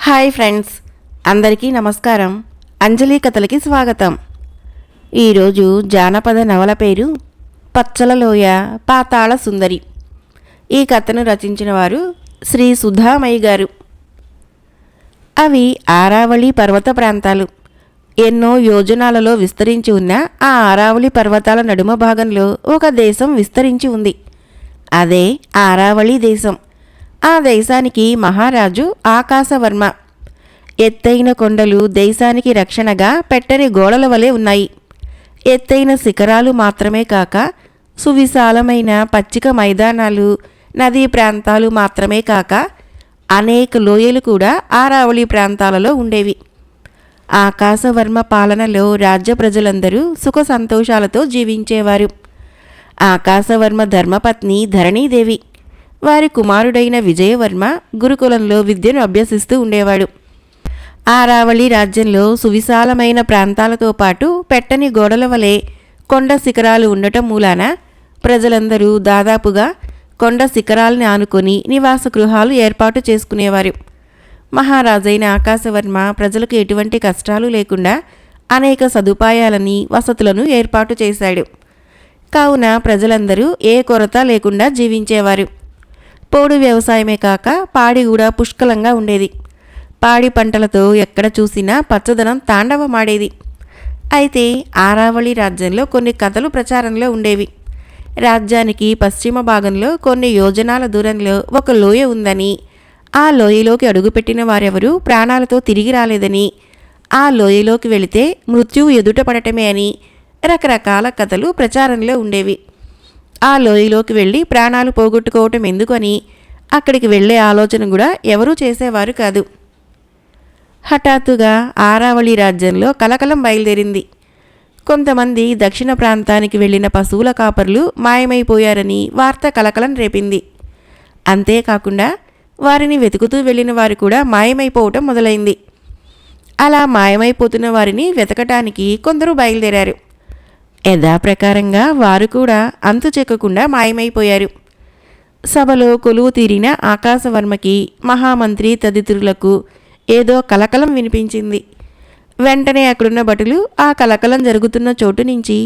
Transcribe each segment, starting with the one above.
Hi friends, అందరికీ నమస్కారం. అంజలి కథలకి స్వాగతం. ఈరోజు జానపద నవల పేరు పచ్చలలోయ పాతాళ సుందరి. ఈ కథను రచించిన వారు శ్రీ సుధామయ్య గారు. అవి ఆరావళి పర్వత ప్రాంతాలు. ఎన్నో యోజనాలలో విస్తరించి ఉన్న ఆ ఆరావళి పర్వతాల నడుమ భాగంలో ఒక దేశం విస్తరించి ఉంది. అదే ఆరావళి దేశం. ఆ దేశానికి మహారాజు ఆకాశవర్మ. ఎత్తైన కొండలు దేశానికి రక్షణగా పెట్టని గోడల వలె ఉన్నాయి. ఎత్తైన శిఖరాలు మాత్రమే కాక సువిశాలమైన పచ్చిక మైదానాలు, నదీ ప్రాంతాలు మాత్రమే కాక అనేక లోయలు కూడా ఆరావళి ప్రాంతాలలో ఉండేవి. ఆకాశవర్మ పాలనలో రాజ్య ప్రజలందరూ సుఖ సంతోషాలతో జీవించేవారు. ఆకాశవర్మ ధర్మపత్ని ధరణీదేవి. వారి కుమారుడైన విజయవర్మ గురుకులంలో విద్యను అభ్యసిస్తూ ఉండేవాడు. ఆరావళి రాజ్యంలో సువిశాలమైన ప్రాంతాలతో పాటు పెట్టని గోడల వలె కొండ శిఖరాలు ఉండటం మూలాన ప్రజలందరూ దాదాపుగా కొండ శిఖరాల్ని ఆనుకొని నివాస గృహాలు ఏర్పాటు చేసుకునేవారు. మహారాజైన ఆకాశవర్మ ప్రజలకు ఎటువంటి కష్టాలు లేకుండా అనేక సదుపాయాలని, వసతులను ఏర్పాటు చేశాడు. కావున ప్రజలందరూ ఏ కొరత లేకుండా జీవించేవారు. పోడు వ్యవసాయమే కాక పాడి కూడా పుష్కలంగా ఉండేది. పాడి పంటలతో ఎక్కడ చూసినా పచ్చదనం తాండవమాడేది. అయితే ఆరావళి రాజ్యంలో కొన్ని కథలు ప్రచారంలో ఉండేవి. రాజ్యానికి పశ్చిమ భాగంలో కొన్ని యోజనాల దూరంలో ఒక లోయ ఉందని, ఆ లోయలోకి అడుగుపెట్టిన వారెవరూ ప్రాణాలతో తిరిగి రాలేదని, ఆ లోయలోకి వెళితే మృత్యువు ఎదుట పడటమే అని రకరకాల కథలు ప్రచారంలో ఉండేవి. ఆ లోయలోకి వెళ్ళి ప్రాణాలు పోగొట్టుకోవటం ఎందుకని అక్కడికి వెళ్ళే ఆలోచన కూడా ఎవరూ చేసేవారు కాదు. హఠాత్తుగా ఆరావళి రాజ్యంలో కలకలం బయలుదేరింది. కొంతమంది దక్షిణ ప్రాంతానికి వెళ్ళిన పశువుల కాపర్లు మాయమైపోయారని వార్త కలకలం రేపింది. అంతేకాకుండా వారిని వెతుకుతూ వెళ్ళిన వారు కూడా మాయమైపోవటం మొదలైంది. అలా మాయమైపోతున్న వారిని వెతకటానికి కొందరు బయలుదేరారు. యథాప్రకారంగా వారు కూడా అంతు చెక్కకుండా మాయమైపోయారు. సభలో కొలువు తీరిన ఆకాశవర్మకి, మహామంత్రి తదితరులకు ఏదో కలకలం వినిపించింది. వెంటనే అక్కడున్న భటులు ఆ కలకలం జరుగుతున్న చోటు నుంచి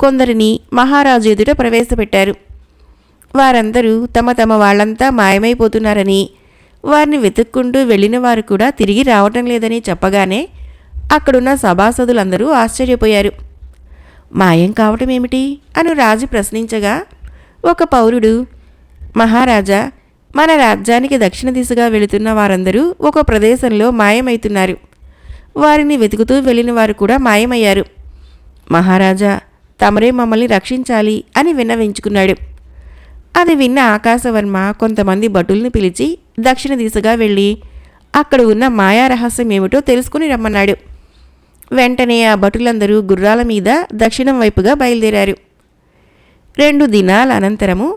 కొందరిని మహారాజు ఎదుట ప్రవేశపెట్టారు. వారందరూ తమ తమ వాళ్ళంతా మాయమైపోతున్నారని, వారిని వెతుక్కుంటూ వెళ్ళిన వారు కూడా తిరిగి రావటం లేదని చెప్పగానే అక్కడున్న సభాసదులందరూ ఆశ్చర్యపోయారు. మాయం కావటం ఏమిటి అని రాజు ప్రశ్నించగా ఒక పౌరుడు, మహారాజా, మన రాజ్యానికి దక్షిణ దిశగా వెళుతున్న వారందరూ ఒక ప్రదేశంలో మాయమవుతున్నారు. వారిని వెతుకుతూ వెళ్ళిన వారు కూడా మాయమయ్యారు. మహారాజా, తమరే మమ్మల్ని రక్షించాలి అని విన్నవించుకున్నాడు. అది విన్న ఆకాశవర్మ కొంతమంది భటుల్ని పిలిచి దక్షిణ దిశగా వెళ్ళి అక్కడ ఉన్న మాయా రహస్యం ఏమిటో తెలుసుకుని రమ్మన్నాడు. వెంటనే ఆ భటులందరూ గుర్రాల మీద దక్షిణం వైపుగా బయలుదేరారు. 2 దినాల అనంతరము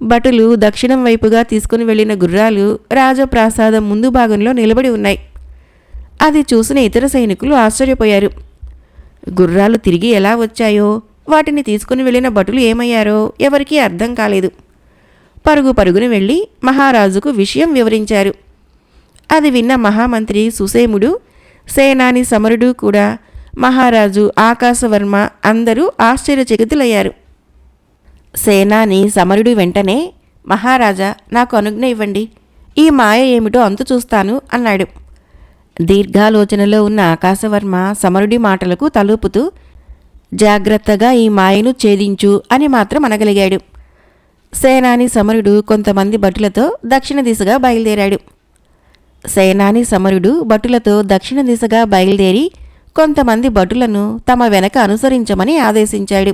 భటులు దక్షిణం వైపుగా తీసుకుని వెళ్ళిన గుర్రాలు రాజప్రాసాదం ముందు భాగంలో నిలబడి ఉన్నాయి. అది చూసిన ఇతర సైనికులు ఆశ్చర్యపోయారు. గుర్రాలు తిరిగి ఎలా వచ్చాయో, వాటిని తీసుకుని వెళ్ళిన భటులు ఏమయ్యారో ఎవరికీ అర్థం కాలేదు. పరుగు పరుగున వెళ్ళి మహారాజుకు విషయం వివరించారు. అది విన్న మహామంత్రి సుసేముడు, సేనాని సమరుడు కూడా, మహారాజు ఆకాశవర్మ అందరూ ఆశ్చర్యచకితులయ్యారు. సేనాని సమరుడు వెంటనే, మహారాజా, నాకు అనుజ్ఞ ఇవ్వండి, ఈ మాయ ఏమిటో అంతు చూస్తాను అన్నాడు. దీర్ఘాలోచనలో ఉన్న ఆకాశవర్మ సమరుడి మాటలకు తలూపుతూ, జాగ్రత్తగా ఈ మాయను ఛేదించు అని మాత్రం అనగలిగాడు. సేనాని సమరుడు కొంతమంది భటులతో దక్షిణ దిశగా బయలుదేరాడు. సేనాని సమరుడు భటులతో దక్షిణ దిశగా బయలుదేరి కొంతమంది భటులను తమ వెనక అనుసరించమని ఆదేశించాడు.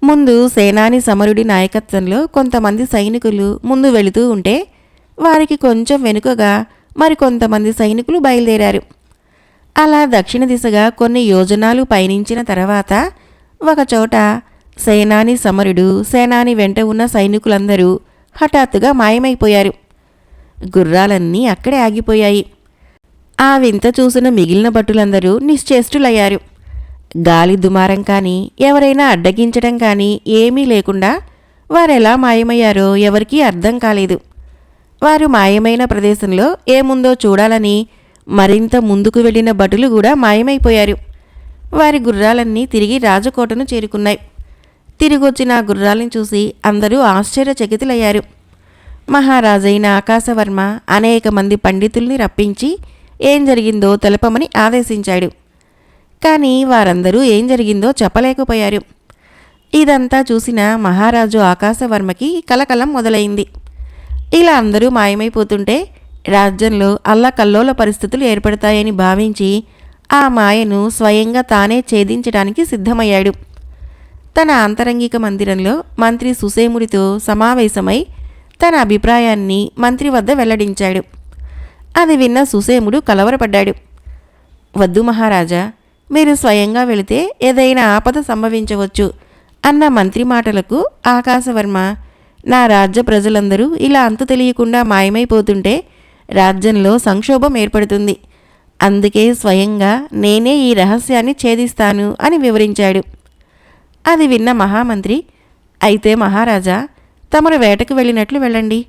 ముందు సేనాని సమరుడి నాయకత్వంలో కొంతమంది సైనికులు ముందు వెళుతూ ఉంటే వారికి కొంచెం వెనుకగా మరికొంతమంది సైనికులు బయలుదేరారు. అలా దక్షిణ దిశగా కొన్ని యోజనాలు పయనించిన తర్వాత ఒకచోట సేనాని సమరుడు, సేనాని వెంట ఉన్న సైనికులందరూ హఠాత్తుగా మాయమైపోయారు. గుర్రాలన్నీ అక్కడే ఆగిపోయాయి. ఆ వింత చూసిన మిగిలిన భటులందరూ నిశ్చేష్టులయ్యారు. గాలి దుమారం కానీ, ఎవరైనా అడ్డగించడం కానీ ఏమీ లేకుండా వారెలా మాయమయ్యారో ఎవరికీ అర్థం కాలేదు. వారు మాయమైన ప్రదేశంలో ఏముందో చూడాలని మరింత ముందుకు వెళ్ళిన భటులు కూడా మాయమైపోయారు. వారి గుర్రాలన్నీ తిరిగి రాజకోటను చేరుకున్నాయి. తిరిగొచ్చిన ఆ గుర్రాలను చూసి అందరూ ఆశ్చర్యచకితులయ్యారు. మహారాజైన ఆకాశవర్మ అనేక మంది పండితుల్ని రప్పించి ఏం జరిగిందో తెలపమని ఆదేశించాడు. కానీ వారందరూ ఏం జరిగిందో చెప్పలేకపోయారు. ఇదంతా చూసిన మహారాజు ఆకాశవర్మకి కలకలం మొదలైంది. ఇలా అందరూ మాయమైపోతుంటే రాజ్యంలో అల్లకల్లోల పరిస్థితులు ఏర్పడతాయని భావించి ఆ మాయను స్వయంగా తానే ఛేదించడానికి సిద్ధమయ్యాడు. తన ఆంతరంగిక మందిరంలో మంత్రి సుసేముడితో సమావేశమై తన అభిప్రాయాన్ని మంత్రి వద్ద వెల్లడించాడు. అది విన్న సుసేముడు కలవరపడ్డాడు. వద్దు మహారాజా, మీరు స్వయంగా వెళితే ఏదైనా ఆపద సంభవించవచ్చు అన్న మంత్రి మాటలకు ఆకాశవర్మ, నా రాజ్య ప్రజలందరూ ఇలా అంతు తెలియకుండా మాయమైపోతుంటే రాజ్యంలో సంక్షోభం ఏర్పడుతుంది. అందుకే స్వయంగా నేనే ఈ రహస్యాన్ని ఛేదిస్తాను అని వివరించాడు. అది విన్న మహామంత్రి, అయితే మహారాజా, తమరు వేటకు వెళ్ళినట్లు వెళ్ళండి.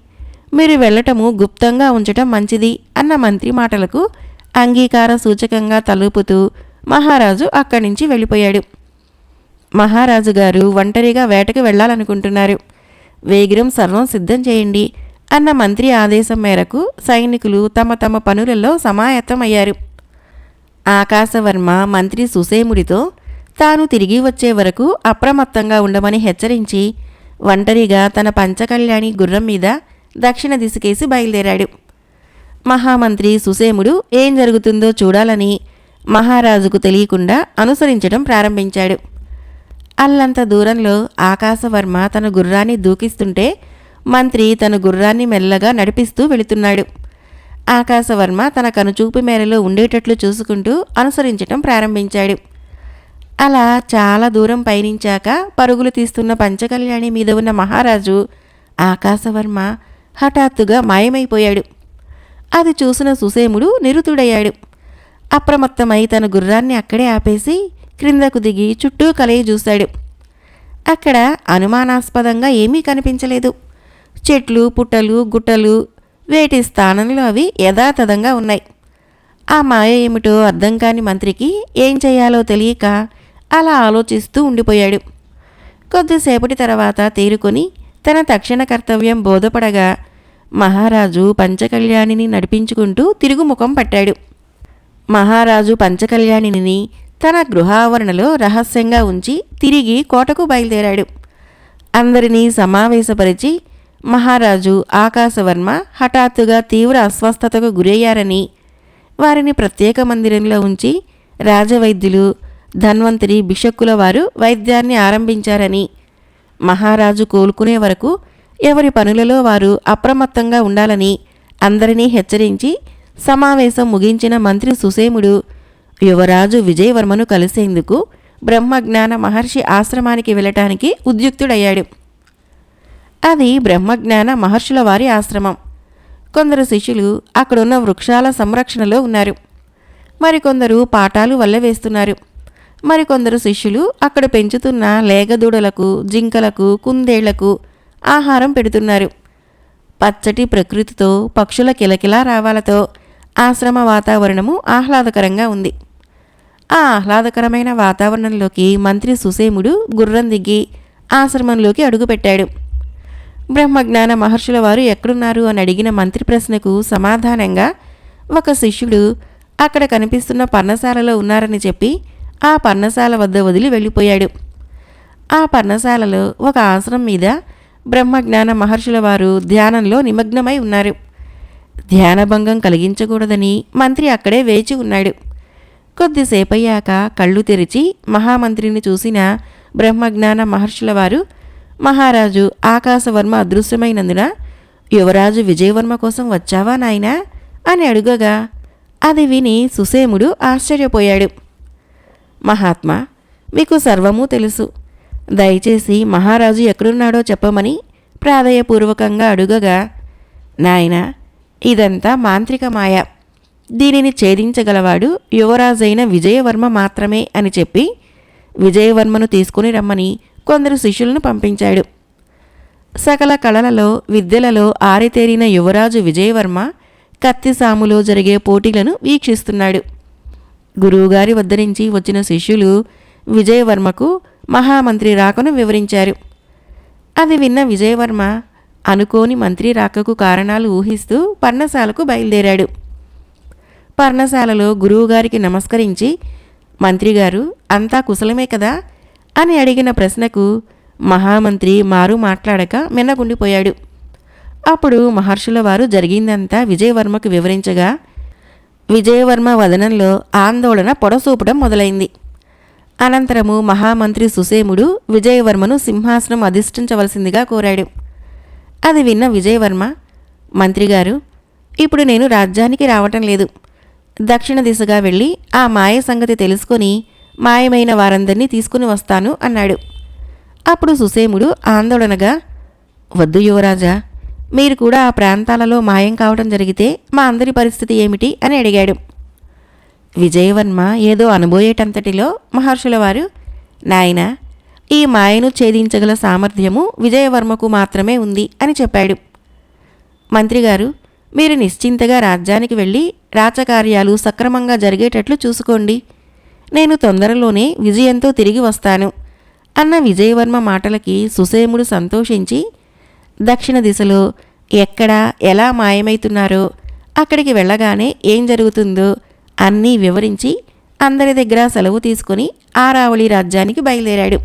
మీరు వెళ్ళటము గుప్తంగా ఉంచటం మంచిది అన్న మంత్రి మాటలకు అంగీకార సూచకంగా తలుపుతూ మహారాజు అక్కడి నుంచి వెళ్ళిపోయాడు. మహారాజు గారు ఒంటరిగా వేటకు వెళ్ళాలనుకుంటున్నారు. వేగిరం సర్వం సిద్ధం చేయండి అన్న మంత్రి ఆదేశం మేరకు సైనికులు తమ తమ పనులలో సమాయత్తమయ్యారు. ఆకాశవర్మ మంత్రి సుసేముడితో తాను తిరిగి వచ్చే వరకు అప్రమత్తంగా ఉండమని హెచ్చరించి ఒంటరిగా తన పంచకళ్యాణి గుర్రం మీద దక్షిణ దిశకేసి బయలుదేరాడు. మహామంత్రి సుసేముడు ఏం జరుగుతుందో చూడాలని మహారాజుకు తెలియకుండా అనుసరించడం ప్రారంభించాడు. అల్లంత దూరంలో ఆకాశవర్మ తన గుర్రాన్ని దూకిస్తుంటే మంత్రి తన గుర్రాన్ని మెల్లగా నడిపిస్తూ వెళుతున్నాడు. ఆకాశవర్మ తన కనుచూపు మేరలో ఉండేటట్లు చూసుకుంటూ అనుసరించటం ప్రారంభించాడు. అలా చాలా దూరం పయనించాక పరుగులు తీస్తున్న పంచకళ్యాణి మీద ఉన్న మహారాజు ఆకాశవర్మ హఠాత్తుగా మాయమైపోయాడు. అది చూసిన సుసేముడు నిరుతుడయ్యాడు. అప్రమత్తమై తన గుర్రాన్ని అక్కడే ఆపేసి క్రిందకు దిగి చుట్టూ కలయి చూశాడు. అక్కడ అనుమానాస్పదంగా ఏమీ కనిపించలేదు. చెట్లు, పుట్టలు, గుట్టలు వేటి స్థానంలో అవి యథాతథంగా ఉన్నాయి. ఆ మాయ ఏమిటో అర్థం కాని మంత్రికి ఏం చేయాలో తెలియక అలా ఆలోచిస్తూ ఉండిపోయాడు. కొద్దిసేపటి తర్వాత తేరుకొని తన తక్షణ కర్తవ్యం బోధపడగా మహారాజు పంచకళ్యాణిని నడిపించుకుంటూ తిరుగుముఖం పట్టాడు. మహారాజు పంచకళ్యాణిని తన గృహావరణలో రహస్యంగా ఉంచి తిరిగి కోటకు బయలుదేరాడు. అందరినీ సమావేశపరిచి మహారాజు ఆకాశవర్మ హఠాత్తుగా తీవ్ర అస్వస్థతకు గురయ్యారని, వారిని ప్రత్యేక మందిరంలో ఉంచి రాజవైద్యులు ధన్వంతరి బిషక్కుల వారు వైద్యాన్ని ఆరంభించారని, మహారాజు కోలుకునే వరకు ఎవరి పనులలో వారు అప్రమత్తంగా ఉండాలని అందరినీ హెచ్చరించి సమావేశం ముగించిన మంత్రి సుసేముడు యువరాజు విజయవర్మను కలిసేందుకు బ్రహ్మజ్ఞాన మహర్షి ఆశ్రమానికి వెళ్ళటానికి ఉద్యుక్తుడయ్యాడు. అది బ్రహ్మజ్ఞాన మహర్షుల వారి ఆశ్రమం. కొందరు శిష్యులు అక్కడున్న వృక్షాల సంరక్షణలో ఉన్నారు. మరికొందరు పాఠాలు వల్లవేస్తున్నారు. మరికొందరు శిష్యులు అక్కడ పెంచుతున్న లేగదూడలకు, జింకలకు, కుందేళ్లకు ఆహారం పెడుతున్నారు. పచ్చటి ప్రకృతితో, పక్షుల కిలకిలా రావాలతో ఆశ్రమ వాతావరణము ఆహ్లాదకరంగా ఉంది. ఆ ఆహ్లాదకరమైన వాతావరణంలోకి మంత్రి సుసేముడు గుర్రం దిగి ఆశ్రమంలోకి అడుగుపెట్టాడు. బ్రహ్మజ్ఞాన మహర్షుల వారు ఎక్కడున్నారు అని అడిగిన మంత్రి ప్రశ్నకు సమాధానంగా ఒక శిష్యుడు అక్కడ కనిపిస్తున్న పర్ణశాలలో ఉన్నారని చెప్పి ఆ పర్ణశాల వద్ద వదిలి వెళ్ళిపోయాడు. ఆ పర్ణశాలలో ఒక ఆసనం మీద బ్రహ్మజ్ఞాన మహర్షుల వారు ధ్యానంలో నిమగ్నమై ఉన్నారు. ధ్యానభంగం కలిగించకూడదని మంత్రి అక్కడే వేచి ఉన్నాడు. కొద్దిసేపయ్యాక కళ్ళు తెరిచి మహామంత్రిని చూసిన బ్రహ్మజ్ఞాన మహర్షుల వారు, మహారాజు ఆకాశవర్మ అదృశ్యమైనందున యువరాజు విజయవర్మ కోసం వచ్చావా నాయనా అని అడుగగా అది విని సుసేముడు ఆశ్చర్యపోయాడు. మహాత్మా, మీకు సర్వమూ తెలుసు. దయచేసి మహారాజు ఎక్కడున్నాడో చెప్పమని ప్రాధేయపూర్వకంగా అడుగగా, నాయనా, ఇదంతా మాంత్రిక మాయ. దీనిని ఛేదించగలవాడు యువరాజైన విజయవర్మ మాత్రమే అని చెప్పి విజయవర్మను తీసుకుని రమ్మని కొందరు శిష్యులను పంపించాడు. సకల కళలలో, విద్యలలో ఆరితేరిన యువరాజు విజయవర్మ కత్తిసాములో జరిగే పోటీలను వీక్షిస్తున్నాడు. గురువుగారి వద్ద నుంచి వచ్చిన శిష్యులు విజయవర్మకు మహామంత్రి రాకను వివరించారు. అది విన్న విజయవర్మ అనుకోని మంత్రి రాకకు కారణాలు ఊహిస్తూ పర్ణశాలకు బయలుదేరాడు. పర్ణశాలలో గురువుగారికి నమస్కరించి, మంత్రిగారు అంతా కుశలమే కదా అని అడిగిన ప్రశ్నకు మహామంత్రి మారు మాట్లాడక మిన్నకుండిపోయాడు. అప్పుడు మహర్షుల వారు జరిగిందంతా విజయవర్మకు వివరించగా విజయవర్మ వదనంలో ఆందోళన పొడసూపడం మొదలైంది. అనంతరము మహామంత్రి సుసేముడు విజయవర్మను సింహాసనం అధిష్ఠించవలసిందిగా కోరాడు. అది విన్న విజయవర్మ, మంత్రిగారు, ఇప్పుడు నేను రాజ్యానికి రావటం లేదు. దక్షిణ దిశగా వెళ్ళి ఆ మాయ సంగతి తెలుసుకొని మాయమైన వారందరినీ తీసుకుని వస్తాను అన్నాడు. అప్పుడు సుసేముడు ఆందోళనగా, వద్దు యువరాజా, మీరు కూడా ఆ ప్రాంతాలలో మాయం కావడం జరిగితే మా అందరి పరిస్థితి ఏమిటి అని అడిగాడు. విజయవర్మ ఏదో అనుబోయేటంతటిలో మహర్షుల వారు, నాయనా, ఈ మాయను ఛేదించగల సామర్థ్యము విజయవర్మకు మాత్రమే ఉంది అని చెప్పాడు. మంత్రిగారు, మీరు నిశ్చింతగా రాజ్యానికి వెళ్ళి రాచకార్యాలు సక్రమంగా జరిగేటట్లు చూసుకోండి. నేను తొందరలోనే విజయంతో తిరిగి వస్తాను అన్న విజయవర్మ మాటలకి సుసేముడు సంతోషించి దక్షిణ దిశలో ఎక్కడ ఎలా మాయమైతున్నారో, అక్కడికి వెళ్ళగానే ఏం జరుగుతుందో అన్నీ వివరించి అందరి దగ్గర సెలవు తీసుకొని ఆరావళి రాజ్యానికి బయలుదేరాడు.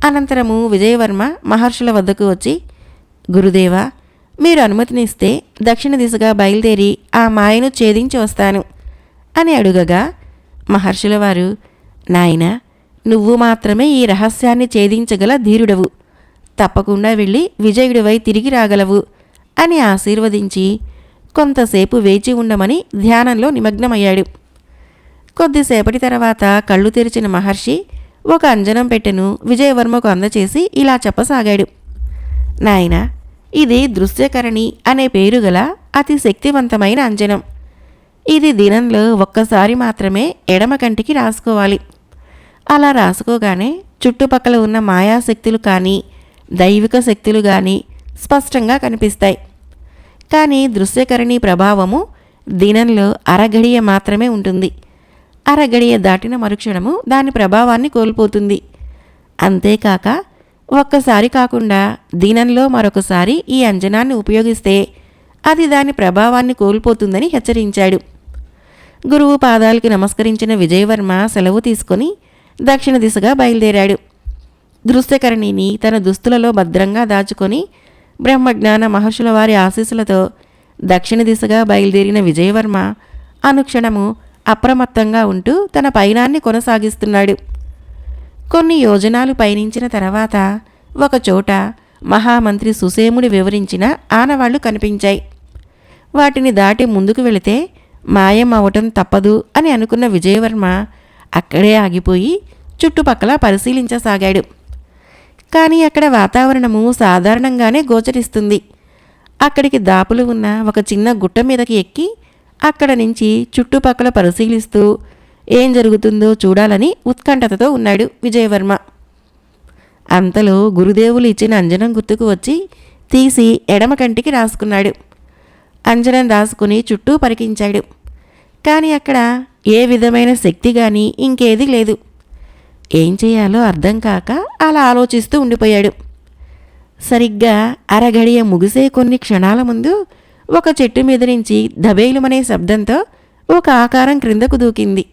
అనంతరము విజయవర్మ మహర్షుల వద్దకు వచ్చి, గురుదేవా, మీరు అనుమతినిస్తే దక్షిణ దిశగా బయలుదేరి ఆ మాయను ఛేదించి వస్తాను అని అడుగగా మహర్షుల వారు, నాయనా, నువ్వు మాత్రమే ఈ రహస్యాన్ని ఛేదించగల ధీరుడవు. తప్పకుండా వెళ్ళి విజయుడివై తిరిగి రాగలవు అని ఆశీర్వదించి కొంతసేపు వేచి ఉండమని ధ్యానంలో నిమగ్నమయ్యాడు. కొద్దిసేపటి తర్వాత కళ్ళు తెరిచిన మహర్షి ఒక అంజనం పెట్టెను విజయవర్మకు అందచేసి ఇలా చెప్పసాగాడు. నాయనా, ఇది దృశ్యకరణి అనే పేరు గల అతి శక్తివంతమైన అంజనం. ఇది దినంలో ఒక్కసారి మాత్రమే ఎడమ కంటికి రాసుకోవాలి. అలా రాసుకోగానే చుట్టుపక్కల ఉన్న మాయాశక్తులు కానీ దైవిక శక్తులు కానీ స్పష్టంగా కనిపిస్తాయి. కానీ దృశ్యకరణి ప్రభావము దినంలో అరగడియ మాత్రమే ఉంటుంది. అరగడియ దాటిన మరుక్షణము దాని ప్రభావాన్ని కోల్పోతుంది. అంతేకాక ఒక్కసారి కాకుండా దినంలో మరొకసారి ఈ అంజనాన్ని ఉపయోగిస్తే అది దాని ప్రభావాన్ని కోల్పోతుందని హెచ్చరించాడు. గురువు పాదాలకి నమస్కరించిన విజయవర్మ సెలవు తీసుకొని దక్షిణ దిశగా బయలుదేరాడు. దృశ్యకరణిని తన దుస్తులలో భద్రంగా దాచుకొని బ్రహ్మజ్ఞాన మహర్షుల వారి ఆశీస్సులతో దక్షిణ దిశగా బయలుదేరిన విజయవర్మ అనుక్షణము అప్రమత్తంగా ఉంటూ తన పయనాన్ని కొనసాగిస్తున్నాడు. కొన్ని యోజనాలు పయనించిన తర్వాత ఒకచోట మహామంత్రి సుసేముడు వివరించిన ఆనవాళ్లు కనిపించాయి. వాటిని దాటి ముందుకు వెళితే మాయం అవటం తప్పదు అని అనుకున్న విజయవర్మ అక్కడే ఆగిపోయి చుట్టుపక్కల పరిశీలించసాగాడు. కానీ అక్కడ వాతావరణము సాధారణంగానే గోచరిస్తుంది. అక్కడికి దాపులు ఉన్న ఒక చిన్న గుట్ట మీదకి ఎక్కి అక్కడ నుంచి చుట్టుపక్కల పరిశీలిస్తూ ఏం జరుగుతుందో చూడాలని ఉత్కంఠతతో ఉన్నాడు విజయవర్మ. అంతలో గురుదేవులు ఇచ్చిన అంజనం గుర్తుకు వచ్చి తీసి ఎడమ కంటికి రాసుకున్నాడు. అంజనం రాసుకుని చుట్టూ పరికించాడు. కానీ అక్కడ ఏ విధమైన శక్తి కానీ ఇంకేదీ లేదు. ఏం చేయాలో అర్థం కాక అలా ఆలోచిస్తూ ఉండిపోయాడు. సరిగ్గా అరగడియ ముగిసే కొన్ని క్షణాల ముందు ఒక చెట్టు మీద నుంచి దబేలుమనే శబ్దంతో ఒక ఆకారం క్రిందకు దూకింది.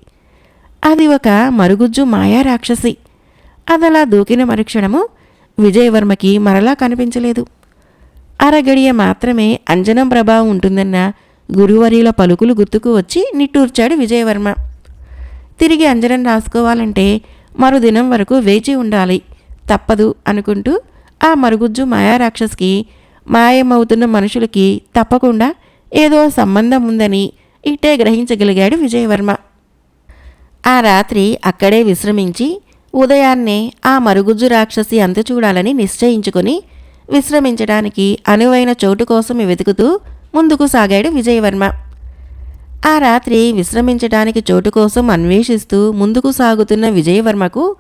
అది ఒక మరుగుజ్జు మాయా రాక్షసి. అదలా దూకిన మరుక్షణము విజయవర్మకి మరలా కనిపించలేదు. అరగడియ మాత్రమే అంజనం ప్రభావం ఉంటుందన్న గురువర్యుల పలుకులు గుర్తుకు వచ్చి నిట్టూర్చాడు విజయవర్మ. తిరిగి అంజనం రాసుకోవాలంటే మరుదినం వరకు వేచి ఉండాలి, తప్పదు అనుకుంటూ ఆ మరుగుజ్జు మాయారాక్షస్కి మాయమవుతున్న మనుషులకి తప్పకుండా ఏదో సంబంధం ఉందని ఇట్టే గ్రహించగలిగాడు విజయవర్మ. ఆ రాత్రి అక్కడే విశ్రమించి ఉదయాన్నే ఆ మరుగుజ్జు రాక్షసి అంతు చూడాలని నిశ్చయించుకుని విశ్రమించడానికి అనువైన చోటు కోసం వెతుకుతూ ముందుకు సాగాడు విజయవర్మ. ఆ రాత్రి విశ్రమించడానికి చోటు కోసం అన్వేషిస్తూ ముందుకు సాగుతున్న విజయవర్మకు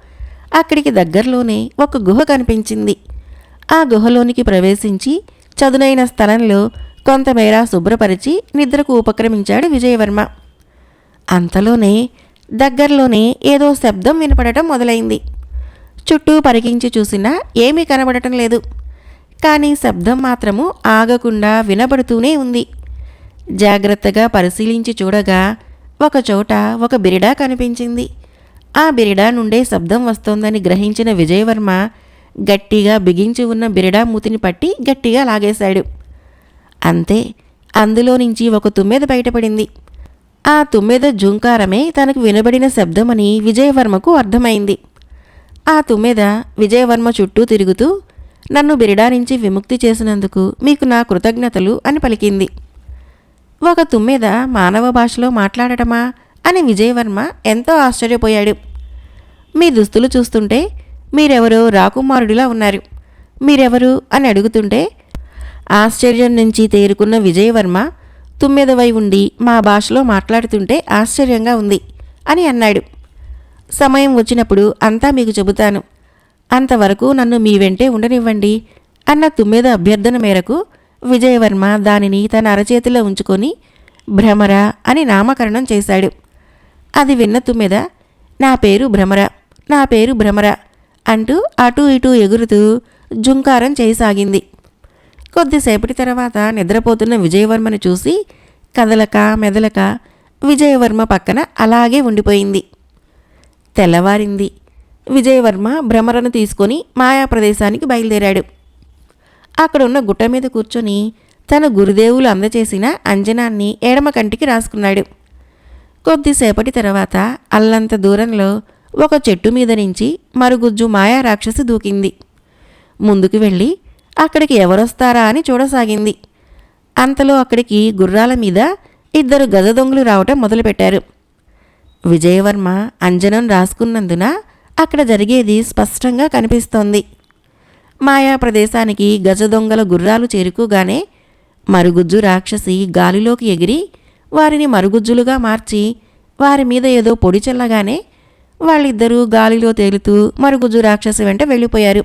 అక్కడికి దగ్గరలోనే ఒక గుహ కనిపించింది. ఆ గుహలోనికి ప్రవేశించి చదునైన స్థలంలో కొంతమేర శుభ్రపరిచి నిద్రకు ఉపక్రమించాడు విజయవర్మ. అంతలోనే దగ్గరలోనే ఏదో శబ్దం వినపడటం మొదలైంది. చుట్టూ పరికించి చూసినా ఏమీ కనబడటం లేదు. కానీ శబ్దం మాత్రము ఆగకుండా వినబడుతూనే ఉంది. జాగ్రత్తగా పరిశీలించి చూడగా ఒకచోట ఒక బిరిడా కనిపించింది. ఆ బిరిడా నుండే శబ్దం వస్తోందని గ్రహించిన విజయవర్మ గట్టిగా బిగించి ఉన్న బిరిడా మూతిని పట్టి గట్టిగా లాగేశాడు. అంతే, అందులో నుంచి ఒక తుమ్మెద బయటపడింది. ఆ తుమ్మెద జుంకారమే తనకు వినబడిన శబ్దమని విజయవర్మకు అర్థమైంది. ఆ తుమ్మెద విజయవర్మ చుట్టూ తిరుగుతూ, నన్ను బిరిడా నుంచి విముక్తి చేసినందుకు మీకు నా కృతజ్ఞతలు అని పలికింది. ఒక తుమ్మెద మానవ భాషలో మాట్లాడటమా అని విజయవర్మ ఎంతో ఆశ్చర్యపోయాడు. మీ దుస్తులు చూస్తుంటే మీరెవరో రాకుమారుడిలా ఉన్నారు. మీరెవరు అని అడుగుతుంటే ఆశ్చర్యం నుంచి తేరుకున్న విజయవర్మ తుమ్మెదవై ఉండి మా భాషలో మాట్లాడుతుంటే ఆశ్చర్యంగా ఉంది అని అన్నాడు. సమయం వచ్చినప్పుడు అంతా మీకు చెబుతాను. అంతవరకు నన్ను మీ వెంటే ఉండనివ్వండి అన్న తుమ్మెద అభ్యర్థన మేరకు విజయవర్మ దానిని తన అరచేతిలో ఉంచుకొని భ్రమర అని నామకరణం చేశాడు. అది విన్న తుమ్మెద నా పేరు భ్రమర, నా పేరు భ్రమర అంటూ అటూ ఇటూ ఎగురుతూ జుంకారం చేయసాగింది. కొద్దిసేపటి తర్వాత నిద్రపోతున్న విజయవర్మను చూసి కదలక మెదలక విజయవర్మ పక్కన అలాగే ఉండిపోయింది. తెల్లవారింది. విజయవర్మ భ్రమరను తీసుకొని మాయా ప్రదేశానికి బయలుదేరాడు. అక్కడున్న గుట్ట మీద కూర్చొని తన గురుదేవులు అందచేసిన అంజనాన్ని ఎడమ కంటికి రాసుకున్నాడు. కొద్దిసేపటి తర్వాత అల్లంత దూరంలో ఒక చెట్టు మీద నుంచి మరుగుజ్జు మాయా రాక్షసి దూకింది. ముందుకు వెళ్ళి అక్కడికి ఎవరొస్తారా అని చూడసాగింది. అంతలో అక్కడికి గుర్రాల మీద 2 గజ దొంగలు రావటం మొదలుపెట్టారు. విజయవర్మ అంజనం రాసుకున్నందున అక్కడ జరిగేది స్పష్టంగా కనిపిస్తోంది. మాయా ప్రదేశానికి గజ దొంగల గుర్రాలు చేరుకోగానే మరుగుజ్జు రాక్షసి గాలిలోకి ఎగిరి వారిని మరుగుజ్జులుగా మార్చి వారి మీద ఏదో పొడి చల్లగానే వాళ్ళిద్దరూ గాలిలో తేలుతూ మరుగుజ్జు రాక్షసి వెంట వెళ్ళిపోయారు.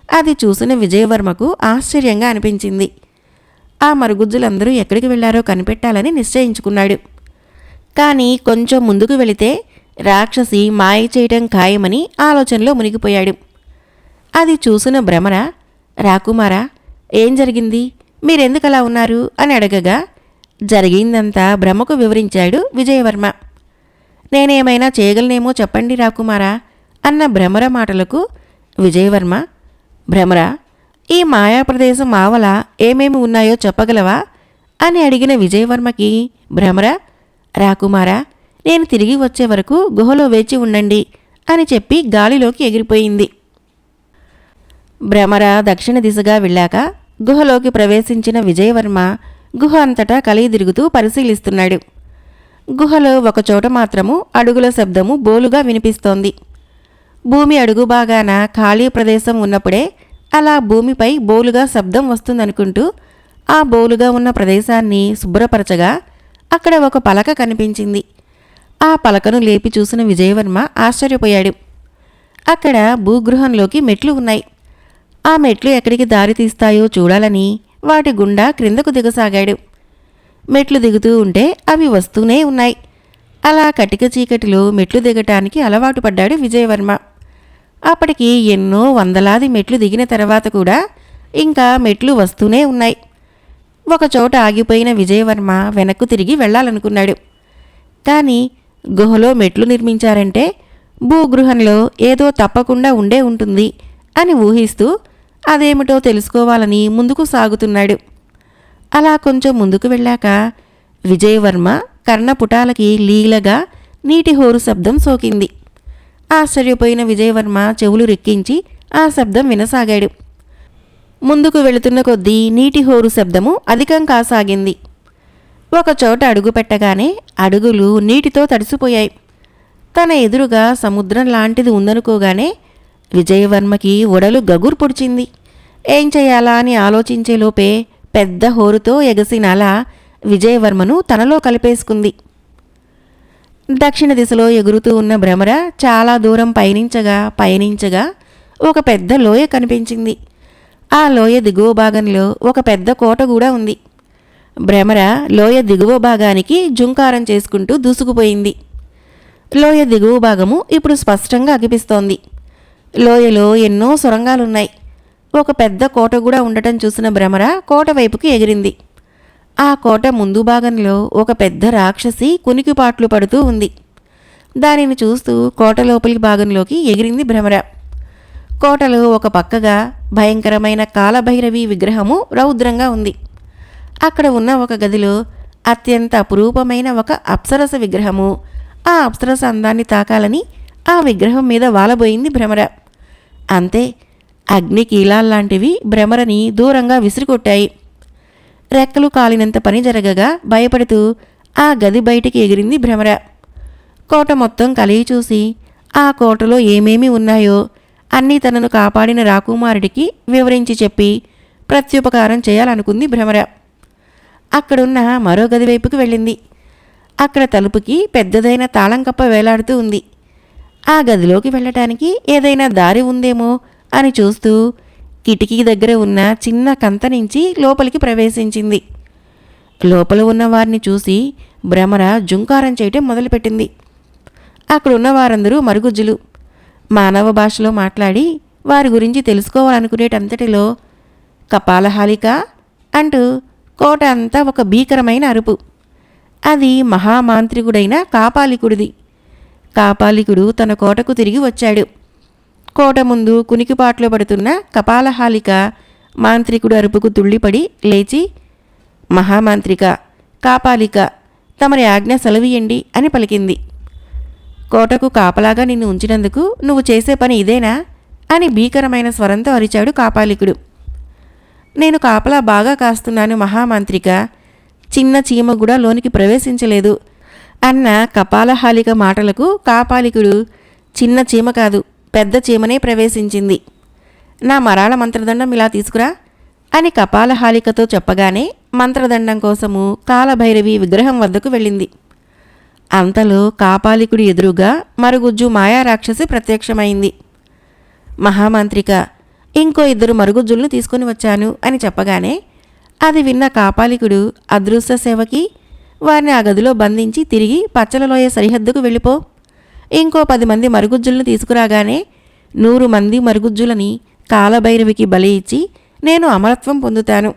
అది చూసిన విజయవర్మకు ఆశ్చర్యంగా అనిపించింది. ఆ మరుగుజ్జులందరూ ఎక్కడికి వెళ్లారో కనిపెట్టాలని నిశ్చయించుకున్నాడు. కానీ కొంచెం ముందుకు వెళితే రాక్షసి మాయ చేయటం ఖాయమని ఆలోచనలో మునిగిపోయాడు. అది చూసిన భ్రమర, రాకుమారా ఏం జరిగింది, మీరెందుకలా ఉన్నారు అని అడగగా జరిగిందంతా భ్రమకు వివరించాడు విజయవర్మ. నేనేమైనా చేయగలనేమో చెప్పండి రాకుమారా అన్న భ్రమర మాటలకు విజయవర్మ, భ్రమర ఈ మాయాప్రదేశం ఆవల ఏమేమి ఉన్నాయో చెప్పగలవా అని అడిగిన విజయవర్మకి భ్రమర, రాకుమారా నేను తిరిగి వచ్చే వరకు గుహలో వేచి ఉండండి అని చెప్పి గాలిలోకి ఎగిరిపోయింది. భ్రమర దక్షిణ దిశగా వెళ్ళాక గుహలోకి ప్రవేశించిన విజయవర్మ గుహ అంతటా కలిదిరుగుతూ పరిశీలిస్తున్నాడు. గుహలో ఒకచోట మాత్రము అడుగుల శబ్దము బోలుగా వినిపిస్తోంది. భూమి అడుగు భాగాన ఖాళీ ప్రదేశం ఉన్నప్పుడే అలా భూమిపై బోలుగా శబ్దం వస్తుందనుకుంటూ ఆ బోలుగా ఉన్న ప్రదేశాన్ని శుభ్రపరచగా అక్కడ ఒక పలక కనిపించింది. ఆ పలకను లేపి చూసిన విజయవర్మ ఆశ్చర్యపోయాడు. అక్కడ భూగృహంలోకి మెట్లు ఉన్నాయి. ఆ మెట్లు ఎక్కడికి దారి తీస్తాయో చూడాలని వాటి గుండా క్రిందకు దిగసాగాడు. మెట్లు దిగుతూ ఉంటే అవి వస్తూనే ఉన్నాయి. అలా కటిక చీకటిలో మెట్లు దిగటానికి అలవాటు పడ్డాడు విజయవర్మ. అప్పటికి ఎన్నో వందలాది మెట్లు దిగిన తర్వాత కూడా ఇంకా మెట్లు వస్తూనే ఉన్నాయి. ఒకచోట ఆగిపోయిన విజయవర్మ వెనక్కు తిరిగి వెళ్ళాలనుకున్నాడు. కానీ గుహలో మెట్లు నిర్మించారంటే భూగృహంలో ఏదో తప్పకుండా ఉండే ఉంటుంది అని ఊహిస్తూ అదేమిటో తెలుసుకోవాలని ముందుకు సాగుతున్నాడు. అలా కొంచెం ముందుకు వెళ్ళాక విజయవర్మ కర్ణపుటాలకి లీలగా నీటి హోరు శబ్దం సోకింది. ఆశ్చర్యపోయిన విజయవర్మ చెవులు రెక్కించి ఆ శబ్దం వినసాగాడు. ముందుకు వెళుతున్న కొద్దీ నీటి హోరు శబ్దము అధికం కాసాగింది. ఒకచోట అడుగు పెట్టగానే అడుగులు నీటితో తడిసిపోయాయి. తన ఎదురుగా సముద్రం లాంటిది ఉందనుకోగానే విజయవర్మకి ఒడలు గగురు పొడిచింది. ఏం చేయాలా అని ఆలోచించేలోపే పెద్ద హోరుతో ఎగసిన అల విజయవర్మను తనలో కలిపేసుకుంది. దక్షిణ దిశలో ఎగురుతూ ఉన్న భ్రమర చాలా దూరం పయనించగా ఒక పెద్ద లోయ కనిపించింది. ఆ లోయ దిగువ భాగంలో ఒక పెద్ద కోట కూడా ఉంది. భ్రమర లోయ దిగువ భాగానికి జుంకారం చేసుకుంటూ దూసుకుపోయింది. లోయ దిగువ భాగము ఇప్పుడు స్పష్టంగా అగిపిస్తోంది. లోయలో ఎన్నో సొరంగాలున్నాయి. ఒక పెద్ద కోట కూడా ఉండటం చూసిన భ్రమర కోట వైపుకి ఎగిరింది. ఆ కోట ముందు భాగంలో ఒక పెద్ద రాక్షసి కునికిపాట్లు పడుతూ ఉంది. దానిని చూస్తూ కోట లోపలి భాగంలోకి ఎగిరింది భ్రమర. కోటలో ఒక పక్కగా భయంకరమైన కాలభైరవి విగ్రహము రౌద్రంగా ఉంది. అక్కడ ఉన్న ఒక గదిలో అత్యంత అపురూపమైన ఒక అప్సరస విగ్రహము. ఆ అప్సరస అందాన్ని తాకాలని ఆ విగ్రహం మీద వాలబోయింది భ్రమర. అంతే, అగ్ని కీలాల్లాంటివి భ్రమరని దూరంగా విసిరికొట్టాయి. రెక్కలు కాలినంత పని జరగగా భయపడుతూ ఆ గది బయటికి ఎగిరింది భ్రమర. కోట మొత్తం కలిగి చూసి ఆ కోటలో ఏమేమి ఉన్నాయో అన్నీ తనను కాపాడిన రాకుమారుడికి వివరించి చెప్పి ప్రత్యుపకారం చేయాలనుకుంది భ్రమర. అక్కడున్న మరో గది వైపుకి వెళ్ళింది. అక్కడ తలుపుకి పెద్దదైన తాళం కప్ప వేలాడుతూ ఉంది. ఆ గదిలోకి వెళ్ళటానికి ఏదైనా దారి ఉందేమో అని చూస్తూ కిటికీ దగ్గర ఉన్న చిన్న కంత నుంచి లోపలికి ప్రవేశించింది. లోపల ఉన్న వారిని చూసి భ్రమర జుంకారం చేయటం మొదలుపెట్టింది. అక్కడున్న వారందరూ మరుగుజ్జులు. మానవ భాషలో మాట్లాడి వారి గురించి తెలుసుకోవాలనుకునేటంతటిలో కపాలహాలిక అంటూ కోట అంతా ఒక భీకరమైన అరుపు. అది మహామాంత్రికుడైన కాపాలికుడిది. కాపాలికుడు తన కోటకు తిరిగి వచ్చాడు. కోట ముందు కునికిపాట్లు పడుతున్న కపాలహాలిక మాంత్రికుడు అరుపుకు తుళ్ళిపడి లేచి, మహామాంత్రిక, కాపాలిక, తమరి ఆజ్ఞ సెలవియండి అని పలికింది. కోటకు కాపలాగా నిన్ను ఉంచినందుకు నువ్వు చేసే పని ఇదేనా అని భీకరమైన స్వరంతో అరిచాడు కాపాలికుడు. నేను కాపలా బాగా కాస్తున్నాను మహామాంత్రిక, చిన్న చీమ కూడా లోనికి ప్రవేశించలేదు అన్న కపాలహాలిక మాటలకు కాపాలికుడు, చిన్న చీమ కాదు, పెద్ద చీమనే ప్రవేశించింది. నా మరాళ మంత్రదండం ఇలా తీసుకురా అని కపాలహాలికతో చెప్పగానే మంత్రదండం కోసము కాలభైరవి విగ్రహం వద్దకు వెళ్ళింది. అంతలో కాపాలికుడి ఎదురుగా మరుగుజ్జు మాయారాక్షసి ప్రత్యక్షమైంది. మహామంత్రిక, ఇంకో 2 మరుగుజ్జులను తీసుకొని వచ్చాను అని చెప్పగానే అది విన్న కాపాలికుడు అదృశ్య సేవకి, వారిని ఆ గదిలో బంధించి తిరిగి పచ్చలలోయ సరిహద్దుకు వెళ్ళిపో, ఇంకో 10 మంది మరుగుజ్జులను తీసుకురాగానే 100 మంది మరుగుజ్జులని కాలభైరవికి బలి ఇచ్చి నేను అమరత్వం పొందుతాను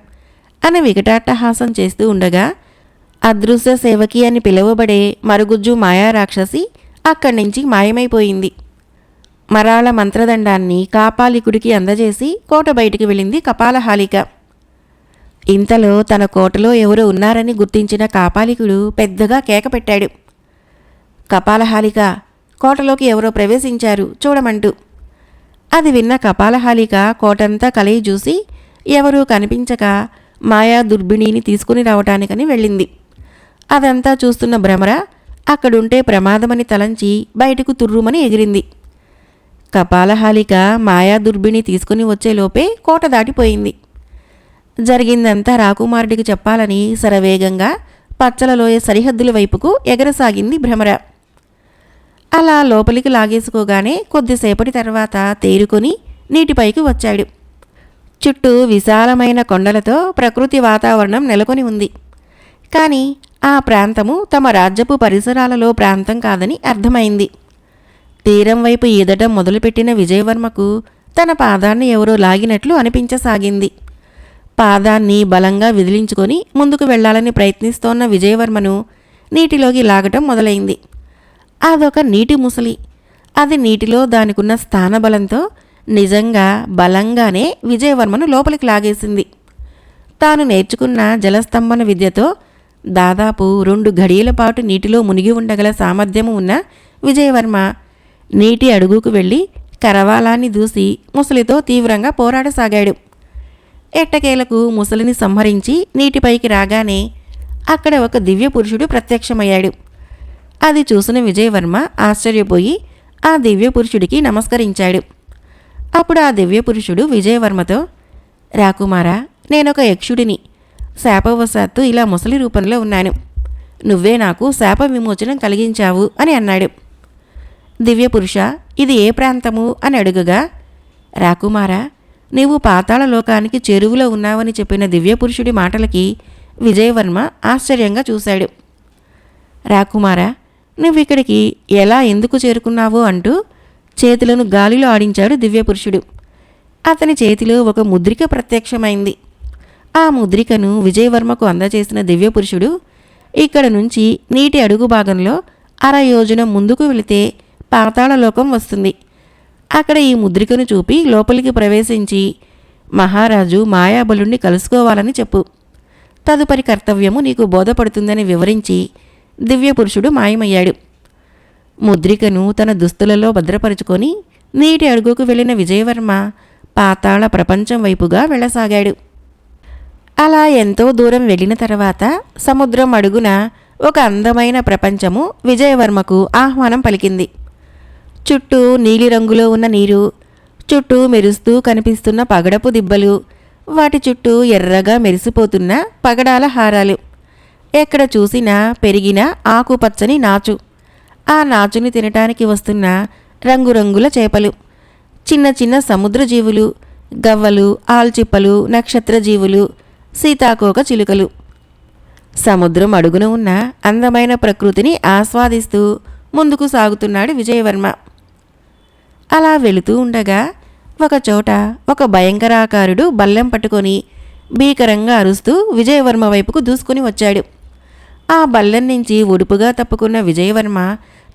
అని వికటాట్టహాసం చేస్తూ ఉండగా అదృశ్య సేవకి అని పిలువబడే మరుగుజ్జు మాయారాక్షసి అక్కడి నుంచి మాయమైపోయింది. మరాళ మంత్రదండాన్ని కాపాలికుడికి అందజేసి కోట బయటికి వెళ్ళింది కపాలహాలిక. ఇంతలో తన కోటలో ఎవరో ఉన్నారని గుర్తించిన కాపాలికుడు పెద్దగా కేక పెట్టాడు. కపాలహాలిక, కోటలోకి ఎవరో ప్రవేశించారు చూడమంటూ. అది విన్న కపాలహాలిక కోటంతా కలయి చూసి ఎవరూ కనిపించక మాయా దుర్బిణిని తీసుకుని రావటానికని వెళ్ళింది. అదంతా చూస్తున్న భ్రమర అక్కడుంటే ప్రమాదమని తలంచి బయటకు తుర్రుమని ఎగిరింది. కపాలహాలిక మాయా దుర్బిణి తీసుకుని వచ్చేలోపే కోట దాటిపోయింది. జరిగిందంతా రాకుమారుడికి చెప్పాలని శరవేగంగా పచ్చలలోయ సరిహద్దుల వైపుకు ఎగరసాగింది భ్రమర. అలా లోపలికి లాగేసుకోగానే కొద్దిసేపటి తర్వాత తేరుకొని నీటిపైకి వచ్చాడు. చుట్టూ విశాలమైన కొండలతో ప్రకృతి వాతావరణం నెలకొని ఉంది. కానీ ఆ ప్రాంతము తమ రాజ్యపు పరిసరాలలో ప్రాంతం కాదని అర్థమైంది. తీరం వైపు ఈదటం మొదలుపెట్టిన విజయవర్మకు తన పాదాన్ని ఎవరో లాగినట్లు అనిపించసాగింది. పాదాన్ని బలంగా విదిలించుకొని ముందుకు వెళ్లాలని ప్రయత్నిస్తోన్న విజయవర్మను నీటిలోకి లాగటం మొదలైంది. అదొక నీటి ముసలి. అది నీటిలో దానికున్న స్థానబలంతో నిజంగా బలంగానే విజయవర్మను లోపలికి లాగేసింది. తాను నేర్చుకున్న జలస్తంభన విద్యతో దాదాపు 2 ఘడియల పాటు నీటిలో మునిగి ఉండగల సామర్థ్యము ఉన్న విజయవర్మ నీటి అడుగుకు వెళ్ళి కరవాలాన్ని దూసి ముసలితో తీవ్రంగా పోరాడసాగాడు. ఎట్టకేలకు ముసలిని సంహరించి నీటిపైకి రాగానే అక్కడ ఒక దివ్య పురుషుడు ప్రత్యక్షమయ్యాడు. అది చూసిన విజయవర్మ ఆశ్చర్యపోయి ఆ దివ్య పురుషుడికి నమస్కరించాడు. అప్పుడు ఆ దివ్య పురుషుడు విజయవర్మతో, రాకుమారా, నేనొక యక్షుడిని. శాపవశాత్తు ఇలా ముసలి రూపంలో ఉన్నాను. నువ్వే నాకు శాప విమోచనం కలిగించావు అని అన్నాడు. దివ్యపురుష, ఇది ఏ ప్రాంతము అని అడుగగా, రాకుమారా, నీవు పాతాళ లోకానికి చెరువులో ఉన్నావని చెప్పిన దివ్యపురుషుడి మాటలకి విజయవర్మ ఆశ్చర్యంగా చూశాడు. రాకుమారా, నువ్విక్కడికి ఎలా ఎందుకు చేరుకున్నావో అంటూ చేతులను గాలిలో ఆడించాడు దివ్యపురుషుడు. అతని చేతిలో ఒక ముద్రిక ప్రత్యక్షమైంది. ఆ ముద్రికను విజయవర్మకు అందజేసిన దివ్యపురుషుడు, ఇక్కడ నుంచి నీటి అడుగు భాగంలో 1/2 యోజనం ముందుకు వెళితే పాతాళలోకం వస్తుంది. అక్కడ ఈ ముద్రికను చూపి లోపలికి ప్రవేశించి మహారాజు మాయాబలుణ్ణి కలుసుకోవాలని చెప్పు. తదుపరి కర్తవ్యము నీకు బోధపడుతుందని వివరించి దివ్యపురుషుడు మాయమయ్యాడు. ముద్రికను తన దుస్తులలో భద్రపరుచుకొని నీటి అడుగుకు వెళ్ళిన విజయవర్మ పాతాళ ప్రపంచం వైపుగా వెళ్ళసాగాడు. అలా ఎంతో దూరం వెళ్ళిన తర్వాత సముద్రం అడుగున ఒక అందమైన ప్రపంచము విజయవర్మకు ఆహ్వానం పలికింది. చుట్టూ నీలిరంగులో ఉన్న నీరు, చుట్టూ మెరుస్తూ కనిపిస్తున్న పగడపు దిబ్బలు, వాటి చుట్టూ ఎర్రగా మెరిసిపోతున్న పగడాల హారాలు, ఎక్కడ చూసినా పెరిగిన ఆకుపచ్చని నాచు, ఆ నాచుని తినటానికి వస్తున్న రంగురంగుల చేపలు, చిన్న చిన్న సముద్ర జీవులు, గవ్వలు, ఆల్చిప్పలు, నక్షత్ర జీవులు, సీతాకోక చిలుకలు. సముద్రం అడుగున ఉన్న అందమైన ప్రకృతిని ఆస్వాదిస్తూ ముందుకు సాగుతున్నాడు విజయవర్మ. అలా వెళుతూ ఉండగా ఒకచోట ఒక భయంకరాకారుడు బల్లెం పట్టుకొని భీకరంగా అరుస్తూ విజయవర్మ వైపుకు దూసుకుని వచ్చాడు. ఆ బల్లెం నుంచి ఒడుపుగా తప్పుకున్న విజయవర్మ